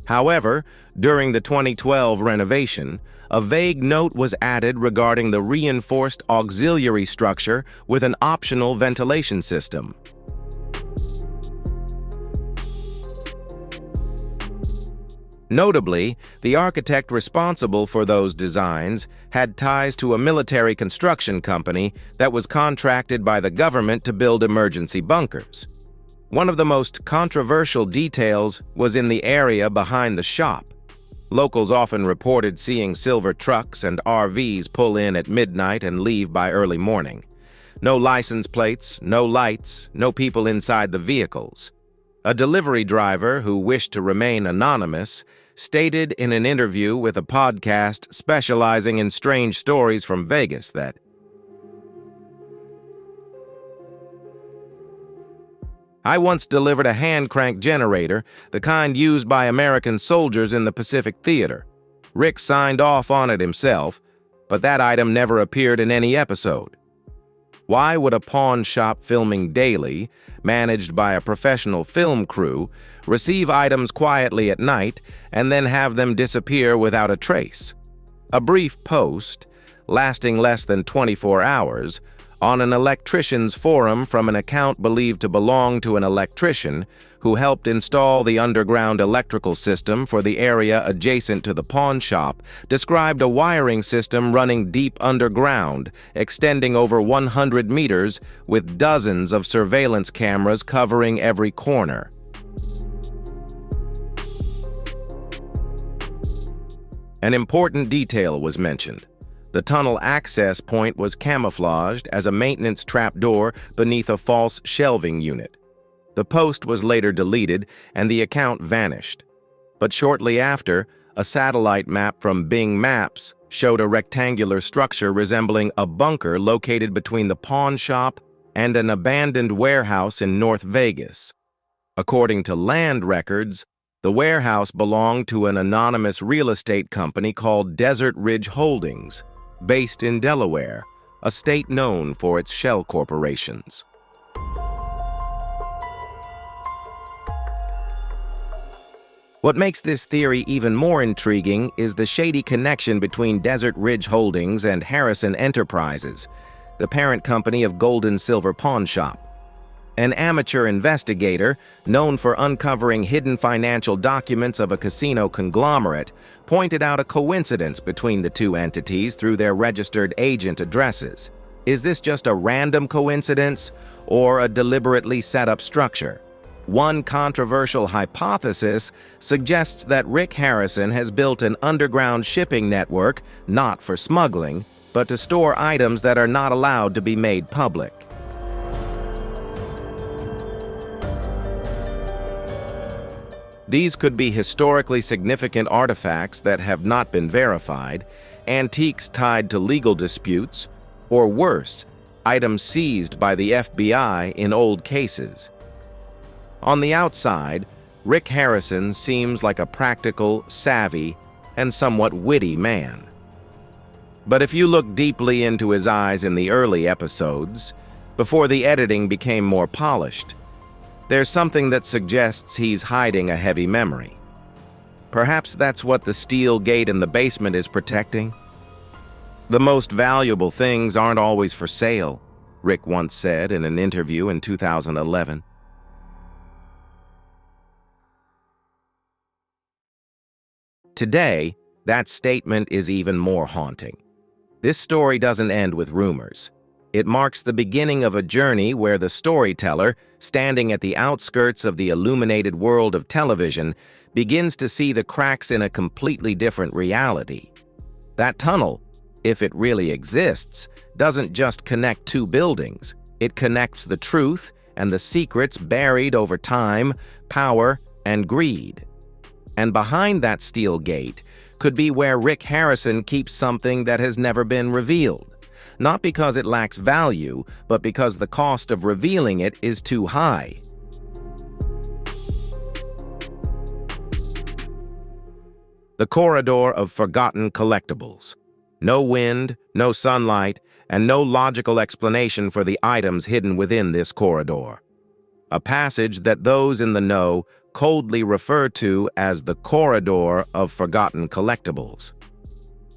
However, during the 2012 renovation, a vague note was added regarding the reinforced auxiliary structure with an optional ventilation system. Notably, the architect responsible for those designs had ties to a military construction company that was contracted by the government to build emergency bunkers. One of the most controversial details was in the area behind the shop. Locals often reported seeing silver trucks and RVs pull in at midnight and leave by early morning. No license plates, no lights, no people inside the vehicles. A delivery driver who wished to remain anonymous stated in an interview with a podcast specializing in strange stories from Vegas that, "I once delivered a hand-crank generator, the kind used by American soldiers in the Pacific Theater. Rick signed off on it himself, but that item never appeared in any episode." Why would a pawn shop filming daily, managed by a professional film crew, receive items quietly at night and then have them disappear without a trace? A brief post, lasting less than 24 hours, on an electrician's forum from an account believed to belong to an electrician who helped install the underground electrical system for the area adjacent to the pawn shop, described a wiring system running deep underground, extending over 100 meters, with dozens of surveillance cameras covering every corner. An important detail was mentioned. The tunnel access point was camouflaged as a maintenance trapdoor beneath a false shelving unit. The post was later deleted and the account vanished. But shortly after, a satellite map from Bing Maps showed a rectangular structure resembling a bunker located between the pawn shop and an abandoned warehouse in North Vegas. According to land records, the warehouse belonged to an anonymous real estate company called Desert Ridge Holdings, based in Delaware, a state known for its shell corporations. What makes this theory even more intriguing is the shady connection between Desert Ridge Holdings and Harrison Enterprises, the parent company of Gold and Silver Pawn Shop. An amateur investigator, known for uncovering hidden financial documents of a casino conglomerate, pointed out a coincidence between the two entities through their registered agent addresses. Is this just a random coincidence or a deliberately set-up structure? One controversial hypothesis suggests that Rick Harrison has built an underground shipping network, not for smuggling, but to store items that are not allowed to be made public. These could be historically significant artifacts that have not been verified, antiques tied to legal disputes, or worse, items seized by the FBI in old cases. On the outside, Rick Harrison seems like a practical, savvy, and somewhat witty man. But if you look deeply into his eyes in the early episodes, before the editing became more polished, there's something that suggests he's hiding a heavy memory. Perhaps that's what the steel gate in the basement is protecting. The most valuable things aren't always for sale, Rick once said in an interview in 2011. Today, that statement is even more haunting. This story doesn't end with rumors. It marks the beginning of a journey where the storyteller, standing at the outskirts of the illuminated world of television, begins to see the cracks in a completely different reality. That tunnel, if it really exists, doesn't just connect two buildings. It connects the truth and the secrets buried over time, power, and greed. And behind that steel gate could be where Rick Harrison keeps something that has never been revealed. Not because it lacks value, but because the cost of revealing it is too high. The corridor of forgotten collectibles. No wind, no sunlight, and no logical explanation for the items hidden within this corridor. A passage that those in the know coldly refer to as the corridor of forgotten collectibles.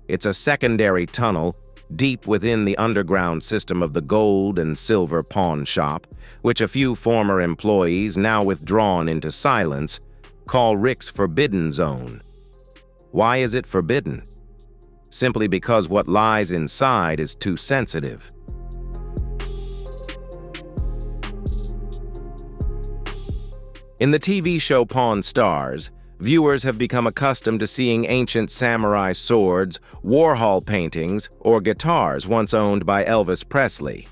It's a secondary tunnel deep within the underground system of the gold and silver pawn shop, which a few former employees, now withdrawn into silence, call Rick's forbidden zone. Why is it forbidden? Simply because what lies inside is too sensitive. In the TV show Pawn Stars, viewers have become accustomed to seeing ancient samurai swords, Warhol paintings, or guitars once owned by Elvis Presley.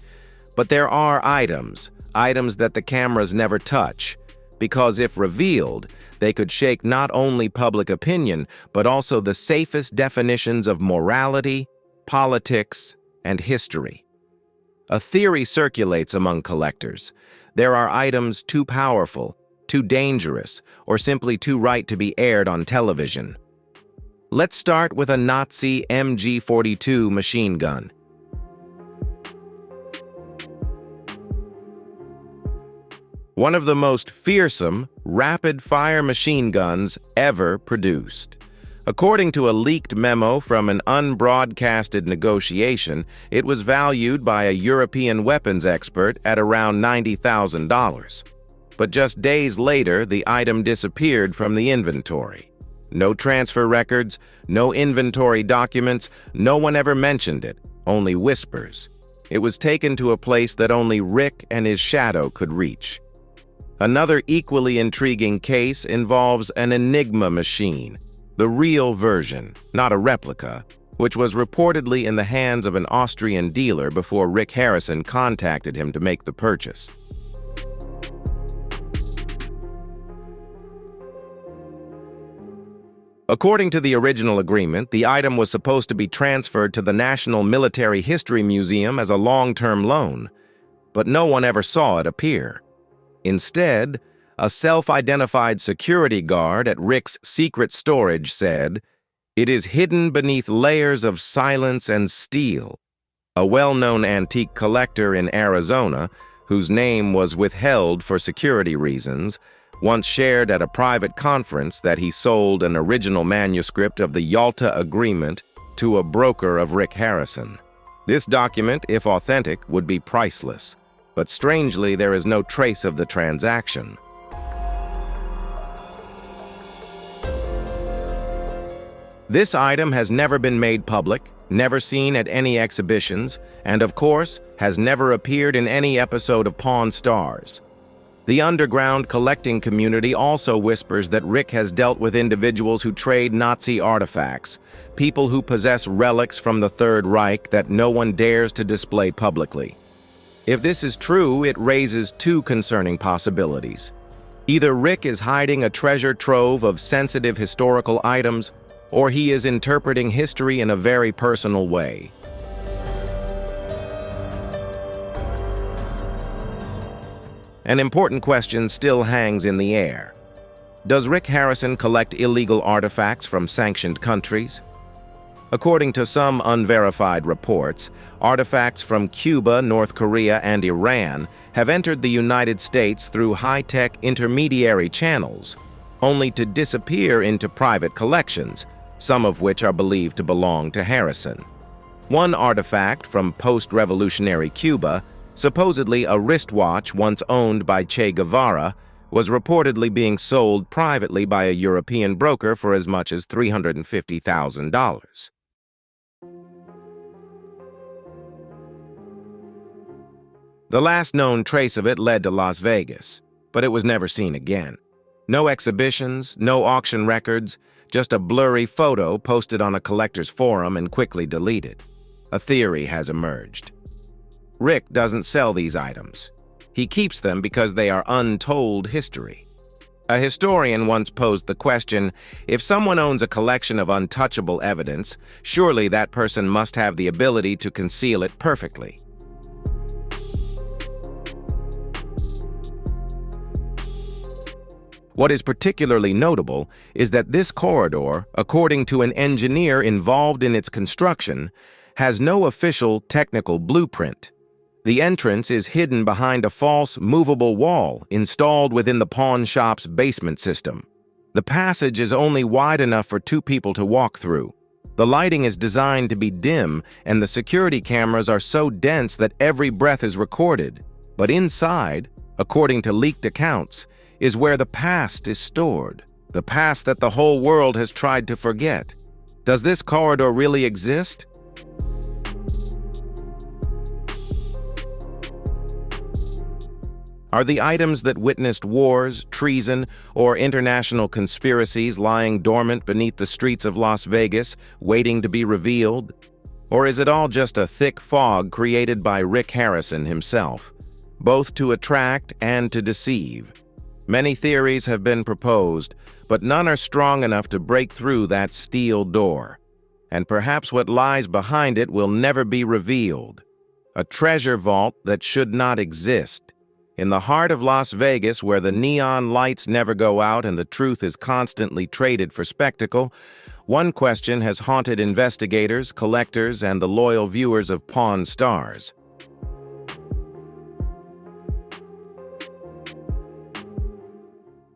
But there are items that the cameras never touch, because if revealed, they could shake not only public opinion, but also the safest definitions of morality, politics, and history. A theory circulates among collectors. There are items too powerful, too dangerous, or simply too right to be aired on television. Let's start with a Nazi MG-42 machine gun. One of the most fearsome, rapid-fire machine guns ever produced. According to a leaked memo from an unbroadcasted negotiation, it was valued by a European weapons expert at around $90,000. But just days later, the item disappeared from the inventory. No transfer records, no inventory documents, no one ever mentioned it, only whispers. It was taken to a place that only Rick and his shadow could reach. Another equally intriguing case involves an Enigma machine, the real version, not a replica, which was reportedly in the hands of an Austrian dealer before Rick Harrison contacted him to make the purchase. According to the original agreement, the item was supposed to be transferred to the National Military History Museum as a long-term loan, but no one ever saw it appear. Instead, a self-identified security guard at Rick's secret storage said, "It is hidden beneath layers of silence and steel." A well-known antique collector in Arizona, whose name was withheld for security reasons, once shared at a private conference that he sold an original manuscript of the Yalta Agreement to a broker of Rick Harrison. This document, if authentic, would be priceless, but strangely there is no trace of the transaction. This item has never been made public, never seen at any exhibitions, and of course, has never appeared in any episode of Pawn Stars. The underground collecting community also whispers that Rick has dealt with individuals who trade Nazi artifacts, people who possess relics from the Third Reich that no one dares to display publicly. If this is true, it raises two concerning possibilities. Either Rick is hiding a treasure trove of sensitive historical items, or he is interpreting history in a very personal way. An important question still hangs in the air. Does Rick Harrison collect illegal artifacts from sanctioned countries? According to some unverified reports, artifacts from Cuba, North Korea, and Iran have entered the United States through high-tech intermediary channels, only to disappear into private collections, some of which are believed to belong to Harrison. One artifact from post-revolutionary Cuba, supposedly a wristwatch once owned by Che Guevara, was reportedly being sold privately by a European broker for as much as $350,000. The last known trace of it led to Las Vegas, but it was never seen again. No exhibitions, no auction records, just a blurry photo posted on a collector's forum and quickly deleted. A theory has emerged. Rick doesn't sell these items. He keeps them because they are untold history. A historian once posed the question, if someone owns a collection of untouchable evidence, surely that person must have the ability to conceal it perfectly. What is particularly notable is that this corridor, according to an engineer involved in its construction, has no official technical blueprint. The entrance is hidden behind a false, movable wall installed within the pawn shop's basement system. The passage is only wide enough for two people to walk through. The lighting is designed to be dim, and the security cameras are so dense that every breath is recorded. But inside, according to leaked accounts, is where the past is stored, the past that the whole world has tried to forget. Does this corridor really exist? Are the items that witnessed wars, treason, or international conspiracies lying dormant beneath the streets of Las Vegas, waiting to be revealed? Or is it all just a thick fog created by Rick Harrison himself, both to attract and to deceive? Many theories have been proposed, but none are strong enough to break through that steel door. And perhaps what lies behind it will never be revealed. A treasure vault that should not exist. In the heart of Las Vegas, where the neon lights never go out and the truth is constantly traded for spectacle, one question has haunted investigators, collectors, and the loyal viewers of Pawn Stars.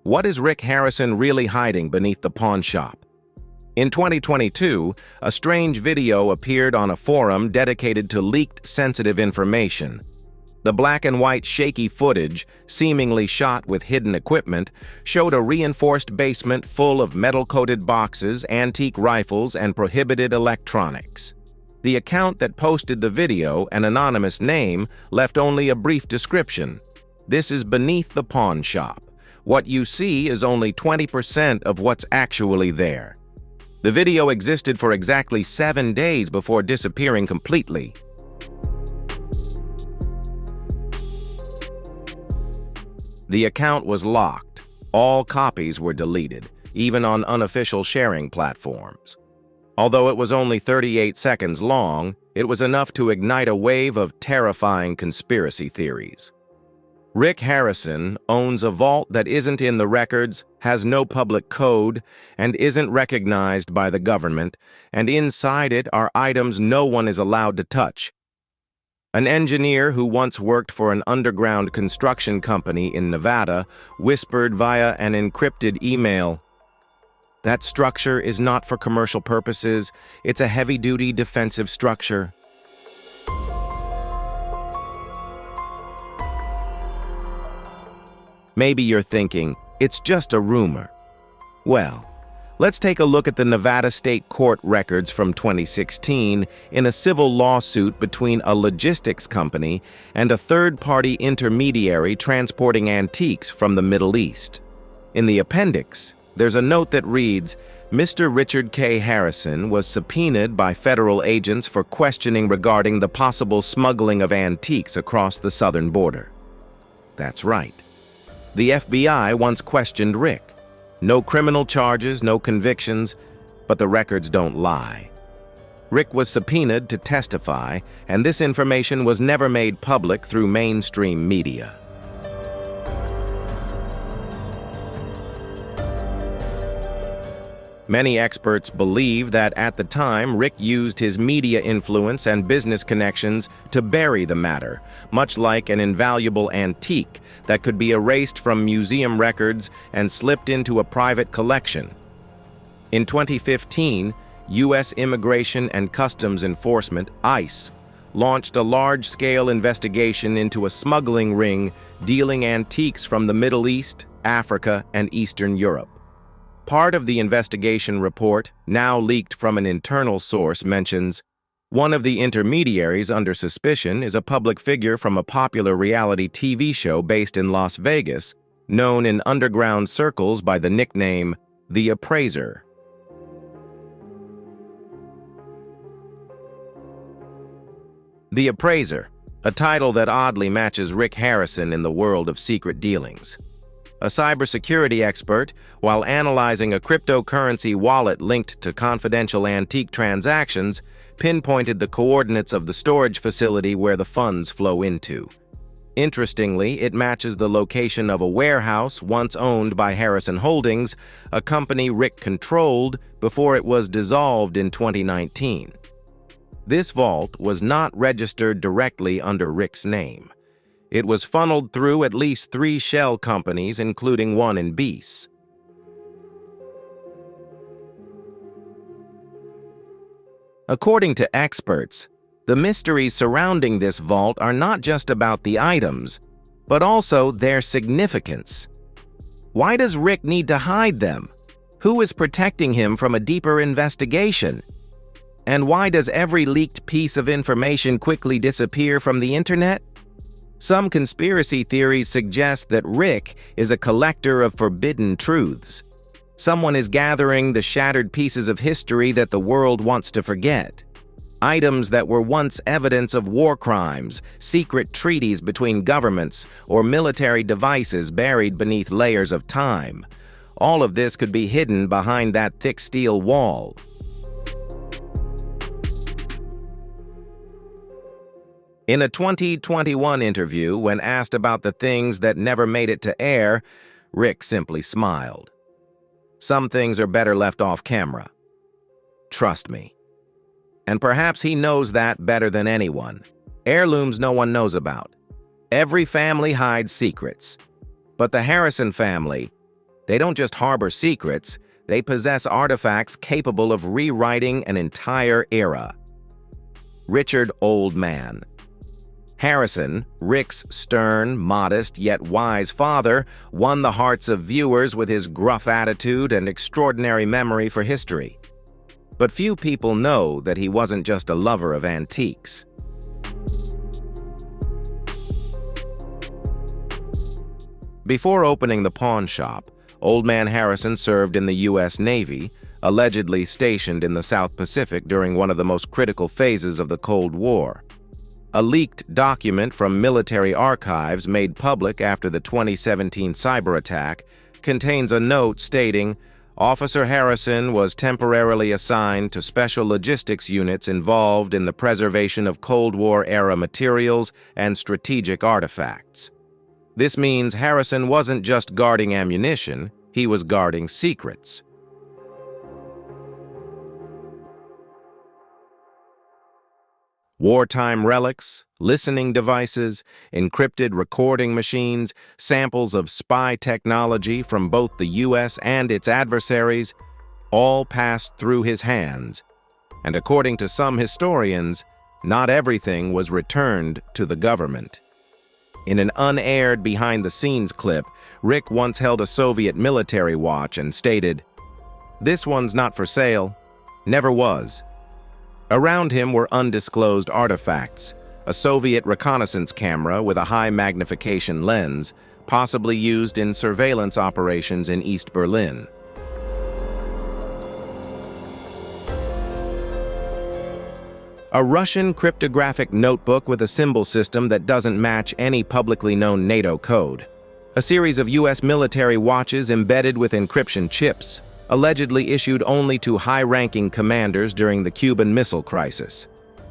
What is Rick Harrison really hiding beneath the pawn shop? In 2022, a strange video appeared on a forum dedicated to leaked sensitive information. The black and white shaky footage, seemingly shot with hidden equipment, showed a reinforced basement full of metal-coated boxes, antique rifles, and prohibited electronics. The account that posted the video, an anonymous name, left only a brief description. This is beneath the pawn shop. What you see is only 20% of what's actually there. The video existed for exactly 7 days before disappearing completely. The account was locked. All copies were deleted, even on unofficial sharing platforms. Although it was only 38 seconds long, it was enough to ignite a wave of terrifying conspiracy theories. Rick Harrison owns a vault that isn't in the records, has no public code, and isn't recognized by the government, and inside it are items no one is allowed to touch. An engineer who once worked for an underground construction company in Nevada whispered via an encrypted email, "That structure is not for commercial purposes. It's a heavy-duty defensive structure." Maybe you're thinking, it's just a rumor. Well, let's take a look at the Nevada State Court records from 2016 in a civil lawsuit between a logistics company and a third-party intermediary transporting antiques from the Middle East. In the appendix, there's a note that reads, Mr. Richard K. Harrison was subpoenaed by federal agents for questioning regarding the possible smuggling of antiques across the southern border. That's right. The FBI once questioned Rick. No criminal charges, no convictions, but the records don't lie. Rick was subpoenaed to testify, and this information was never made public through mainstream media. Many experts believe that at the time, Rick used his media influence and business connections to bury the matter, much like an invaluable antique that could be erased from museum records and slipped into a private collection. In 2015, U.S. Immigration and Customs Enforcement, ICE, launched a large-scale investigation into a smuggling ring dealing antiques from the Middle East, Africa, and Eastern Europe. Part of the investigation report, now leaked from an internal source, mentions one of the intermediaries under suspicion is a public figure from a popular reality TV show based in Las Vegas, known in underground circles by the nickname The Appraiser. The Appraiser, a title that oddly matches Rick Harrison in the world of secret dealings. A cybersecurity expert, while analyzing a cryptocurrency wallet linked to confidential antique transactions, pinpointed the coordinates of the storage facility where the funds flow into. Interestingly, it matches the location of a warehouse once owned by Harrison Holdings, a company Rick controlled before it was dissolved in 2019. This vault was not registered directly under Rick's name. It was funneled through at least 3 shell companies, including one in Beas. According to experts, the mysteries surrounding this vault are not just about the items, but also their significance. Why does Rick need to hide them? Who is protecting him from a deeper investigation? And why does every leaked piece of information quickly disappear from the internet? Some conspiracy theories suggest that Rick is a collector of forbidden truths. Someone is gathering the shattered pieces of history that the world wants to forget. Items that were once evidence of war crimes, secret treaties between governments, or military devices buried beneath layers of time. All of this could be hidden behind that thick steel wall. In a 2021 interview, when asked about the things that never made it to air, Rick simply smiled. Some things are better left off camera. Trust me. And perhaps he knows that better than anyone. Heirlooms no one knows about. Every family hides secrets. But the Harrison family, they don't just harbor secrets, they possess artifacts capable of rewriting an entire era. Richard Old Man. Harrison, Rick's stern, modest, yet wise father, won the hearts of viewers with his gruff attitude and extraordinary memory for history. But few people know that he wasn't just a lover of antiques. Before opening the pawn shop, Old Man Harrison served in the U.S. Navy, allegedly stationed in the South Pacific during one of the most critical phases of the Cold War. A leaked document from military archives made public after the 2017 cyber attack contains a note stating, Officer Harrison was temporarily assigned to special logistics units involved in the preservation of Cold War-era materials and strategic artifacts. This means Harrison wasn't just guarding ammunition, he was guarding secrets. Wartime relics, listening devices, encrypted recording machines, samples of spy technology from both the U.S. and its adversaries, all passed through his hands. And according to some historians, not everything was returned to the government. In an unaired behind-the-scenes clip, Rick once held a Soviet military watch and stated, "This one's not for sale. Never was." Around him were undisclosed artifacts, a Soviet reconnaissance camera with a high magnification lens, possibly used in surveillance operations in East Berlin. A Russian cryptographic notebook with a symbol system that doesn't match any publicly known NATO code. A series of U.S. military watches embedded with encryption chips, allegedly issued only to high-ranking commanders during the Cuban Missile Crisis.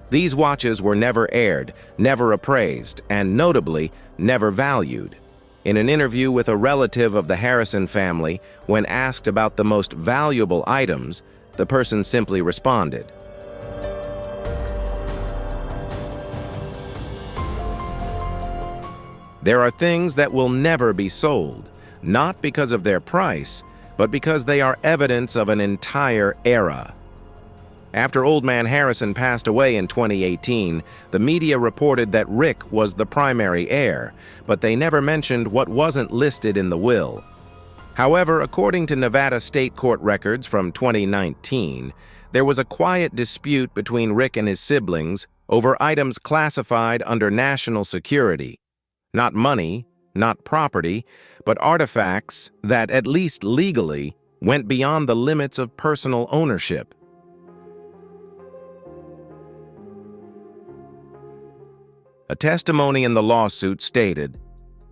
These watches were never aired, never appraised, and notably, never valued. In an interview with a relative of the Harrison family, when asked about the most valuable items, the person simply responded, "There are things that will never be sold, not because of their price, but because they are evidence of an entire era." After Old Man Harrison passed away in 2018, the media reported that Rick was the primary heir, but they never mentioned what wasn't listed in the will. However, according to Nevada State Court records from 2019, there was a quiet dispute between Rick and his siblings over items classified under national security. Not money, not property, but artifacts that, at least legally, went beyond the limits of personal ownership. A testimony in the lawsuit stated,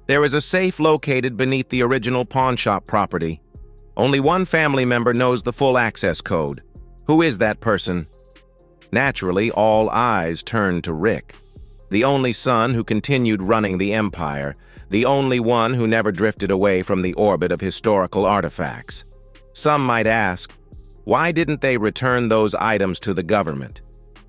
"There is a safe located beneath the original pawnshop property. Only one family member knows the full access code. Who is that person?" Naturally, all eyes turned to Rick, the only son who continued running the empire, the only one who never drifted away from the orbit of historical artifacts. Some might ask, why didn't they return those items to the government?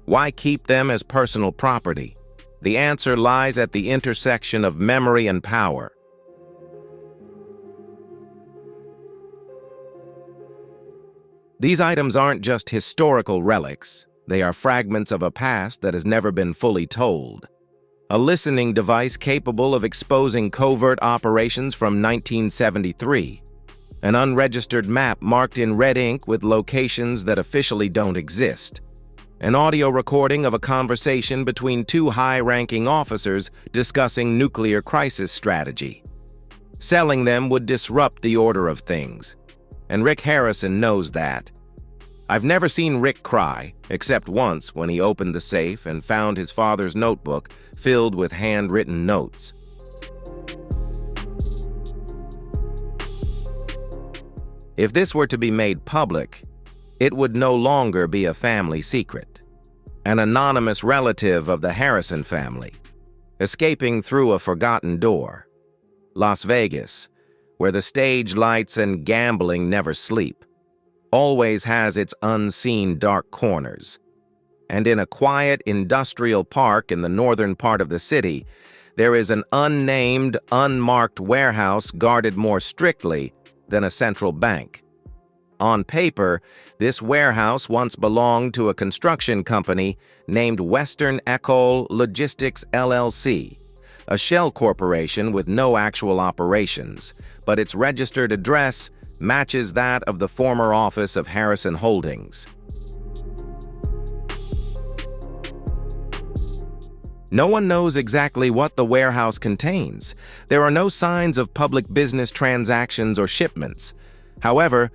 Why keep them as personal property? The answer lies at the intersection of memory and power. These items aren't just historical relics. They are fragments of a past that has never been fully told. A listening device capable of exposing covert operations from 1973. An unregistered map marked in red ink with locations that officially don't exist. An audio recording of a conversation between two high-ranking officers discussing nuclear crisis strategy. Selling them would disrupt the order of things, and Rick Harrison knows that. I've never seen Rick cry, except once when he opened the safe and found his father's notebook filled with handwritten notes. If this were to be made public, it would no longer be a family secret. An anonymous relative of the Harrison family, escaping through a forgotten door. Las Vegas, where the stage lights and gambling never sleep, always has its unseen dark corners. And in a quiet industrial park in the northern part of the city, there is an unnamed, unmarked warehouse guarded more strictly than a central bank. On paper, this warehouse once belonged to a construction company named Western Ecole Logistics LLC, a shell corporation with no actual operations, but its registered address matches that of the former office of Harrison Holdings. No one knows exactly what the warehouse contains. There are no signs of public business transactions or shipments. However,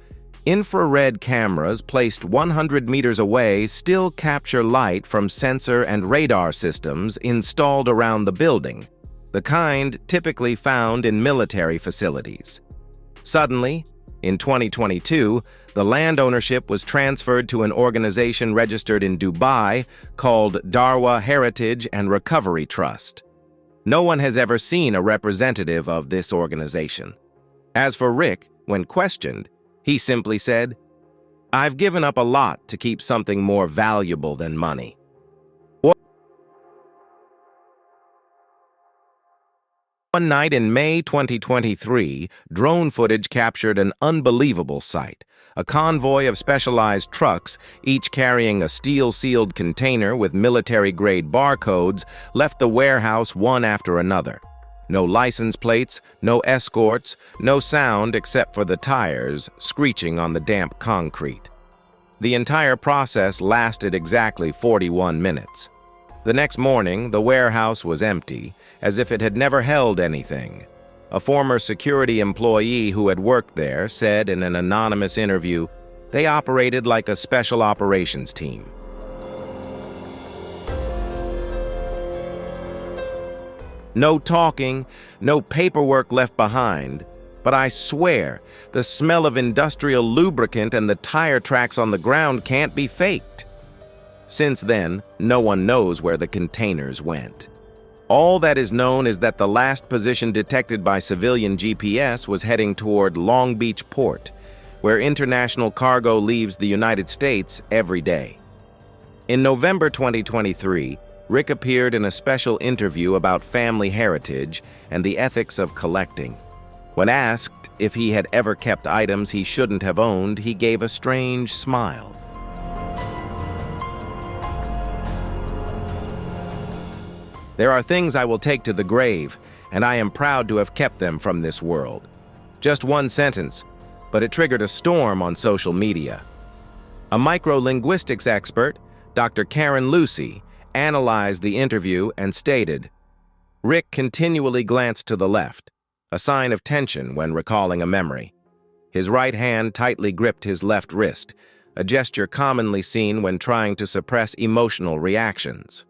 infrared cameras placed 100 meters away still capture light from sensor and radar systems installed around the building, the kind typically found in military facilities. Suddenly, in 2022, the land ownership was transferred to an organization registered in Dubai called Darwa Heritage and Recovery Trust. No one has ever seen a representative of this organization. As for Rick, when questioned, he simply said, "I've given up a lot to keep something more valuable than money." One night in May 2023, drone footage captured an unbelievable sight. A convoy of specialized trucks, each carrying a steel-sealed container with military-grade barcodes, left the warehouse one after another. No license plates, no escorts, no sound except for the tires screeching on the damp concrete. The entire process lasted exactly 41 minutes. The next morning, the warehouse was empty, as if it had never held anything. A former security employee who had worked there said in an anonymous interview, they operated like a special operations team. No talking, no paperwork left behind, but I swear, the smell of industrial lubricant and the tire tracks on the ground can't be faked. Since then, no one knows where the containers went. All that is known is that the last position detected by civilian GPS was heading toward Long Beach Port, where international cargo leaves the United States every day. In November 2023, Rick appeared in a special interview about family heritage and the ethics of collecting. When asked if he had ever kept items he shouldn't have owned, he gave a strange smile. "There are things I will take to the grave, and I am proud to have kept them from this world." Just one sentence, but it triggered a storm on social media. A microlinguistics expert, Dr. Karen Lucy, analyzed the interview and stated, "Rick continually glanced to the left, a sign of tension when recalling a memory. His right hand tightly gripped his left wrist, a gesture commonly seen when trying to suppress emotional reactions.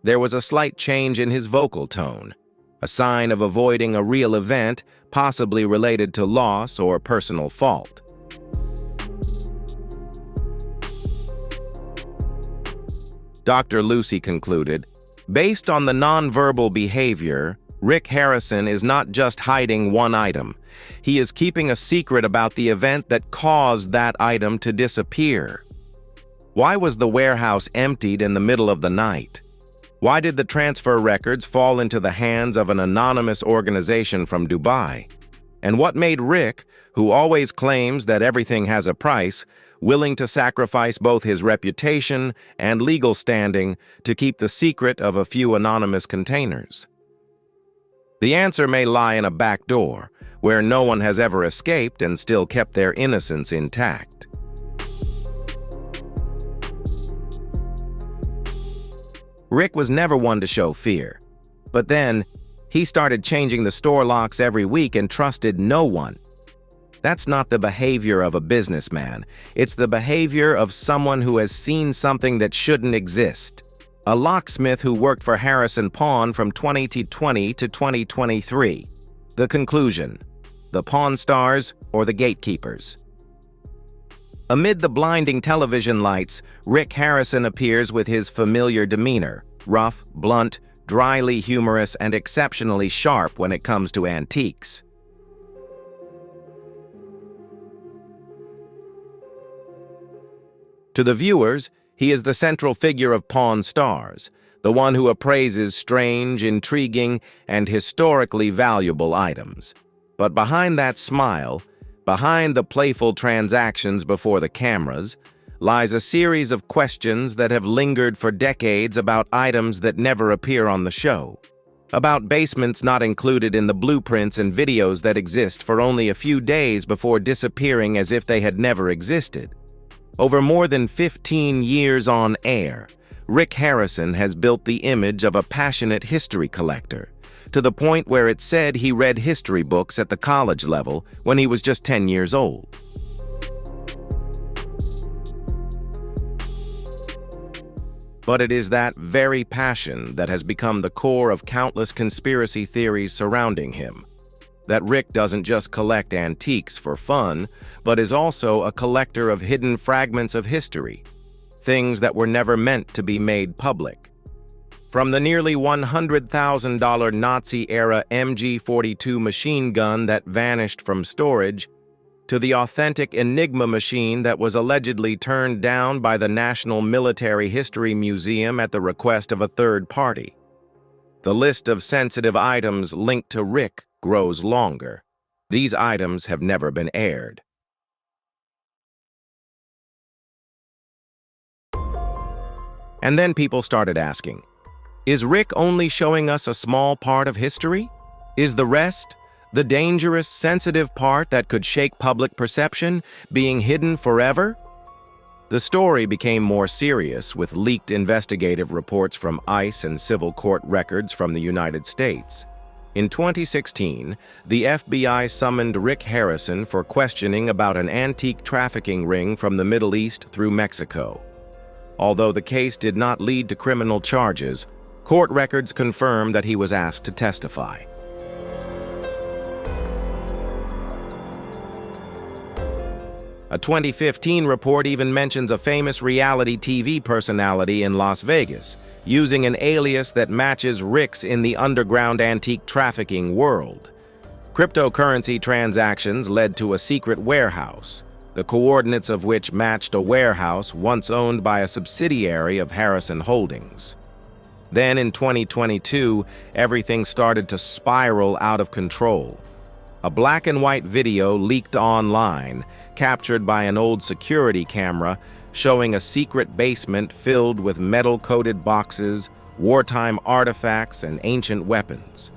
There was a slight change in his vocal tone, a sign of avoiding a real event, possibly related to loss or personal fault." Dr. Lucy concluded, "Based on the nonverbal behavior, Rick Harrison is not just hiding one item. He is keeping a secret about the event that caused that item to disappear. Why was the warehouse emptied in the middle of the night? Why did the transfer records fall into the hands of an anonymous organization from Dubai? And what made Rick, who always claims that everything has a price, willing to sacrifice both his reputation and legal standing to keep the secret of a few anonymous containers? The answer may lie in a back door, where no one has ever escaped and still kept their innocence intact." Rick was never one to show fear. But then, he started changing the store locks every week and trusted no one. That's not the behavior of a businessman. It's the behavior of someone who has seen something that shouldn't exist. A locksmith who worked for Harrison Pawn from 2020 to 2023. The conclusion: the Pawn Stars or the gatekeepers? Amid the blinding television lights, Rick Harrison appears with his familiar demeanor, rough, blunt, dryly humorous, and exceptionally sharp when it comes to antiques. To the viewers, he is the central figure of Pawn Stars, the one who appraises strange, intriguing, and historically valuable items. But behind that smile, behind the playful transactions before the cameras, lies a series of questions that have lingered for decades about items that never appear on the show, about basements not included in the blueprints and videos that exist for only a few days before disappearing as if they had never existed. Over more than 15 years on air, Rick Harrison has built the image of a passionate history collector, to the point where it said he read history books at the college level when he was just 10 years old. But it is that very passion that has become the core of countless conspiracy theories surrounding him. That Rick doesn't just collect antiques for fun, but is also a collector of hidden fragments of history, things that were never meant to be made public. From the nearly $100,000 Nazi-era MG-42 machine gun that vanished from storage, to the authentic Enigma machine that was allegedly turned down by the National Military History Museum at the request of a third party. The list of sensitive items linked to Rick grows longer. These items have never been aired. And then people started asking, is Rick only showing us a small part of history? Is the rest, the dangerous, sensitive part that could shake public perception, being hidden forever? The story became more serious with leaked investigative reports from ICE and civil court records from the United States. In 2016, the FBI summoned Rick Harrison for questioning about an antique trafficking ring from the Middle East through Mexico. Although the case did not lead to criminal charges, court records confirm that he was asked to testify. A 2015 report even mentions a famous reality TV personality in Las Vegas, using an alias that matches Rick's in the underground antique trafficking world. Cryptocurrency transactions led to a secret warehouse, the coordinates of which matched a warehouse once owned by a subsidiary of Harrison Holdings. Then in 2022, everything started to spiral out of control. A black and white video leaked online, captured by an old security camera, showing a secret basement filled with metal-coated boxes, wartime artifacts, and ancient weapons.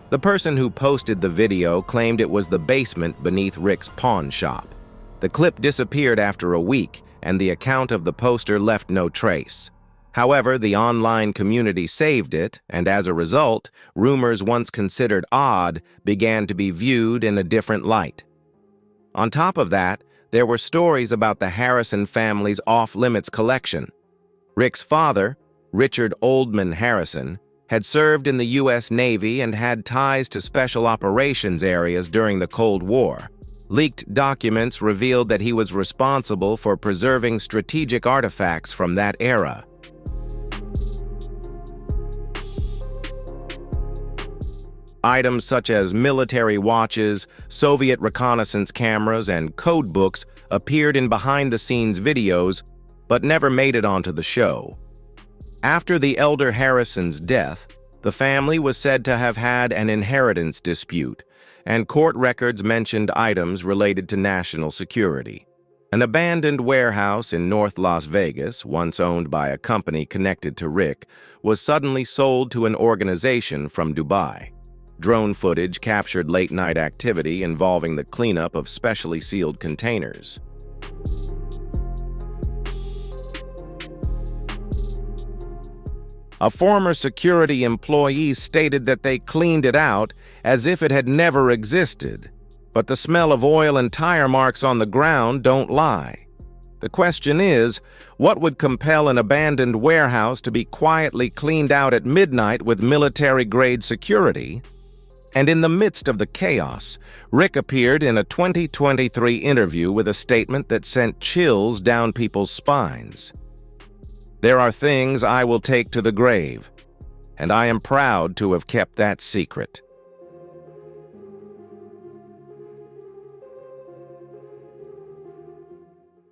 The person who posted the video claimed it was the basement beneath Rick's pawn shop. The clip disappeared after a week, and the account of the poster left no trace. However, the online community saved it, and as a result, rumors once considered odd began to be viewed in a different light. On top of that, there were stories about the Harrison family's off-limits collection. Rick's father, Richard Oldman Harrison, had served in the U.S. Navy and had ties to special operations areas during the Cold War. Leaked documents revealed that he was responsible for preserving strategic artifacts from that era. Items such as military watches, Soviet reconnaissance cameras, and code books appeared in behind-the-scenes videos, but never made it onto the show. After the elder Harrison's death, the family was said to have had an inheritance dispute, and court records mentioned items related to national security. An abandoned warehouse in North Las Vegas, once owned by a company connected to Rick, was suddenly sold to an organization from Dubai. Drone footage captured late-night activity involving the cleanup of specially sealed containers. A former security employee stated that they cleaned it out as if it had never existed, but the smell of oil and tire marks on the ground don't lie. The question is, what would compel an abandoned warehouse to be quietly cleaned out at midnight with military-grade security? And in the midst of the chaos, Rick appeared in a 2023 interview with a statement that sent chills down people's spines. "There are things I will take to the grave, and I am proud to have kept that secret."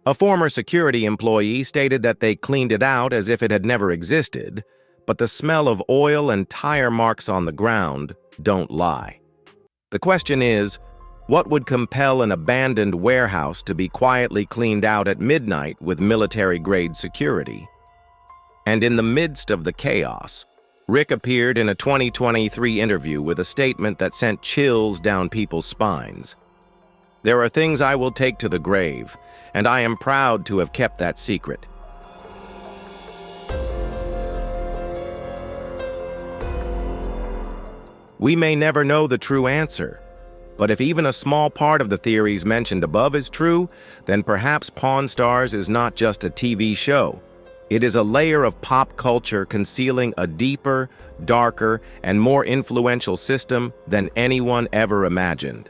A former security employee stated that they cleaned it out as if it had never existed, but the smell of oil and tire marks on the ground don't lie. The question is, what would compel an abandoned warehouse to be quietly cleaned out at midnight with military-grade security? And in the midst of the chaos, Rick appeared in a 2023 interview with a statement that sent chills down people's spines. "There are things I will take to the grave, and I am proud to have kept that secret." We may never know the true answer, but if even a small part of the theories mentioned above is true, then perhaps Pawn Stars is not just a TV show. It is a layer of pop culture concealing a deeper, darker, and more influential system than anyone ever imagined.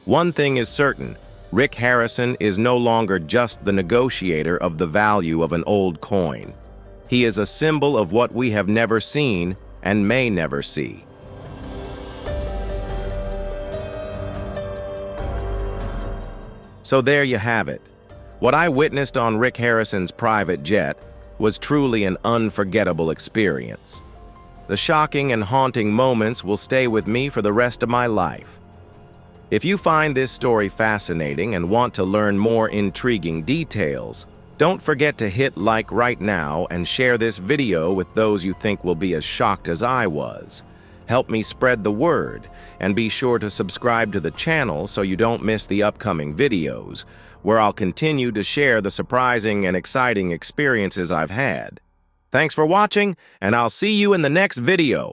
One thing is certain, Rick Harrison is no longer just the negotiator of the value of an old coin. He is a symbol of what we have never seen and may never see. So there you have it. What I witnessed on Rick Harrison's private jet was truly an unforgettable experience. The shocking and haunting moments will stay with me for the rest of my life. If you find this story fascinating and want to learn more intriguing details, don't forget to hit like right now and share this video with those you think will be as shocked as I was. Help me spread the word, and be sure to subscribe to the channel so you don't miss the upcoming videos, where I'll continue to share the surprising and exciting experiences I've had. Thanks for watching, and I'll see you in the next video.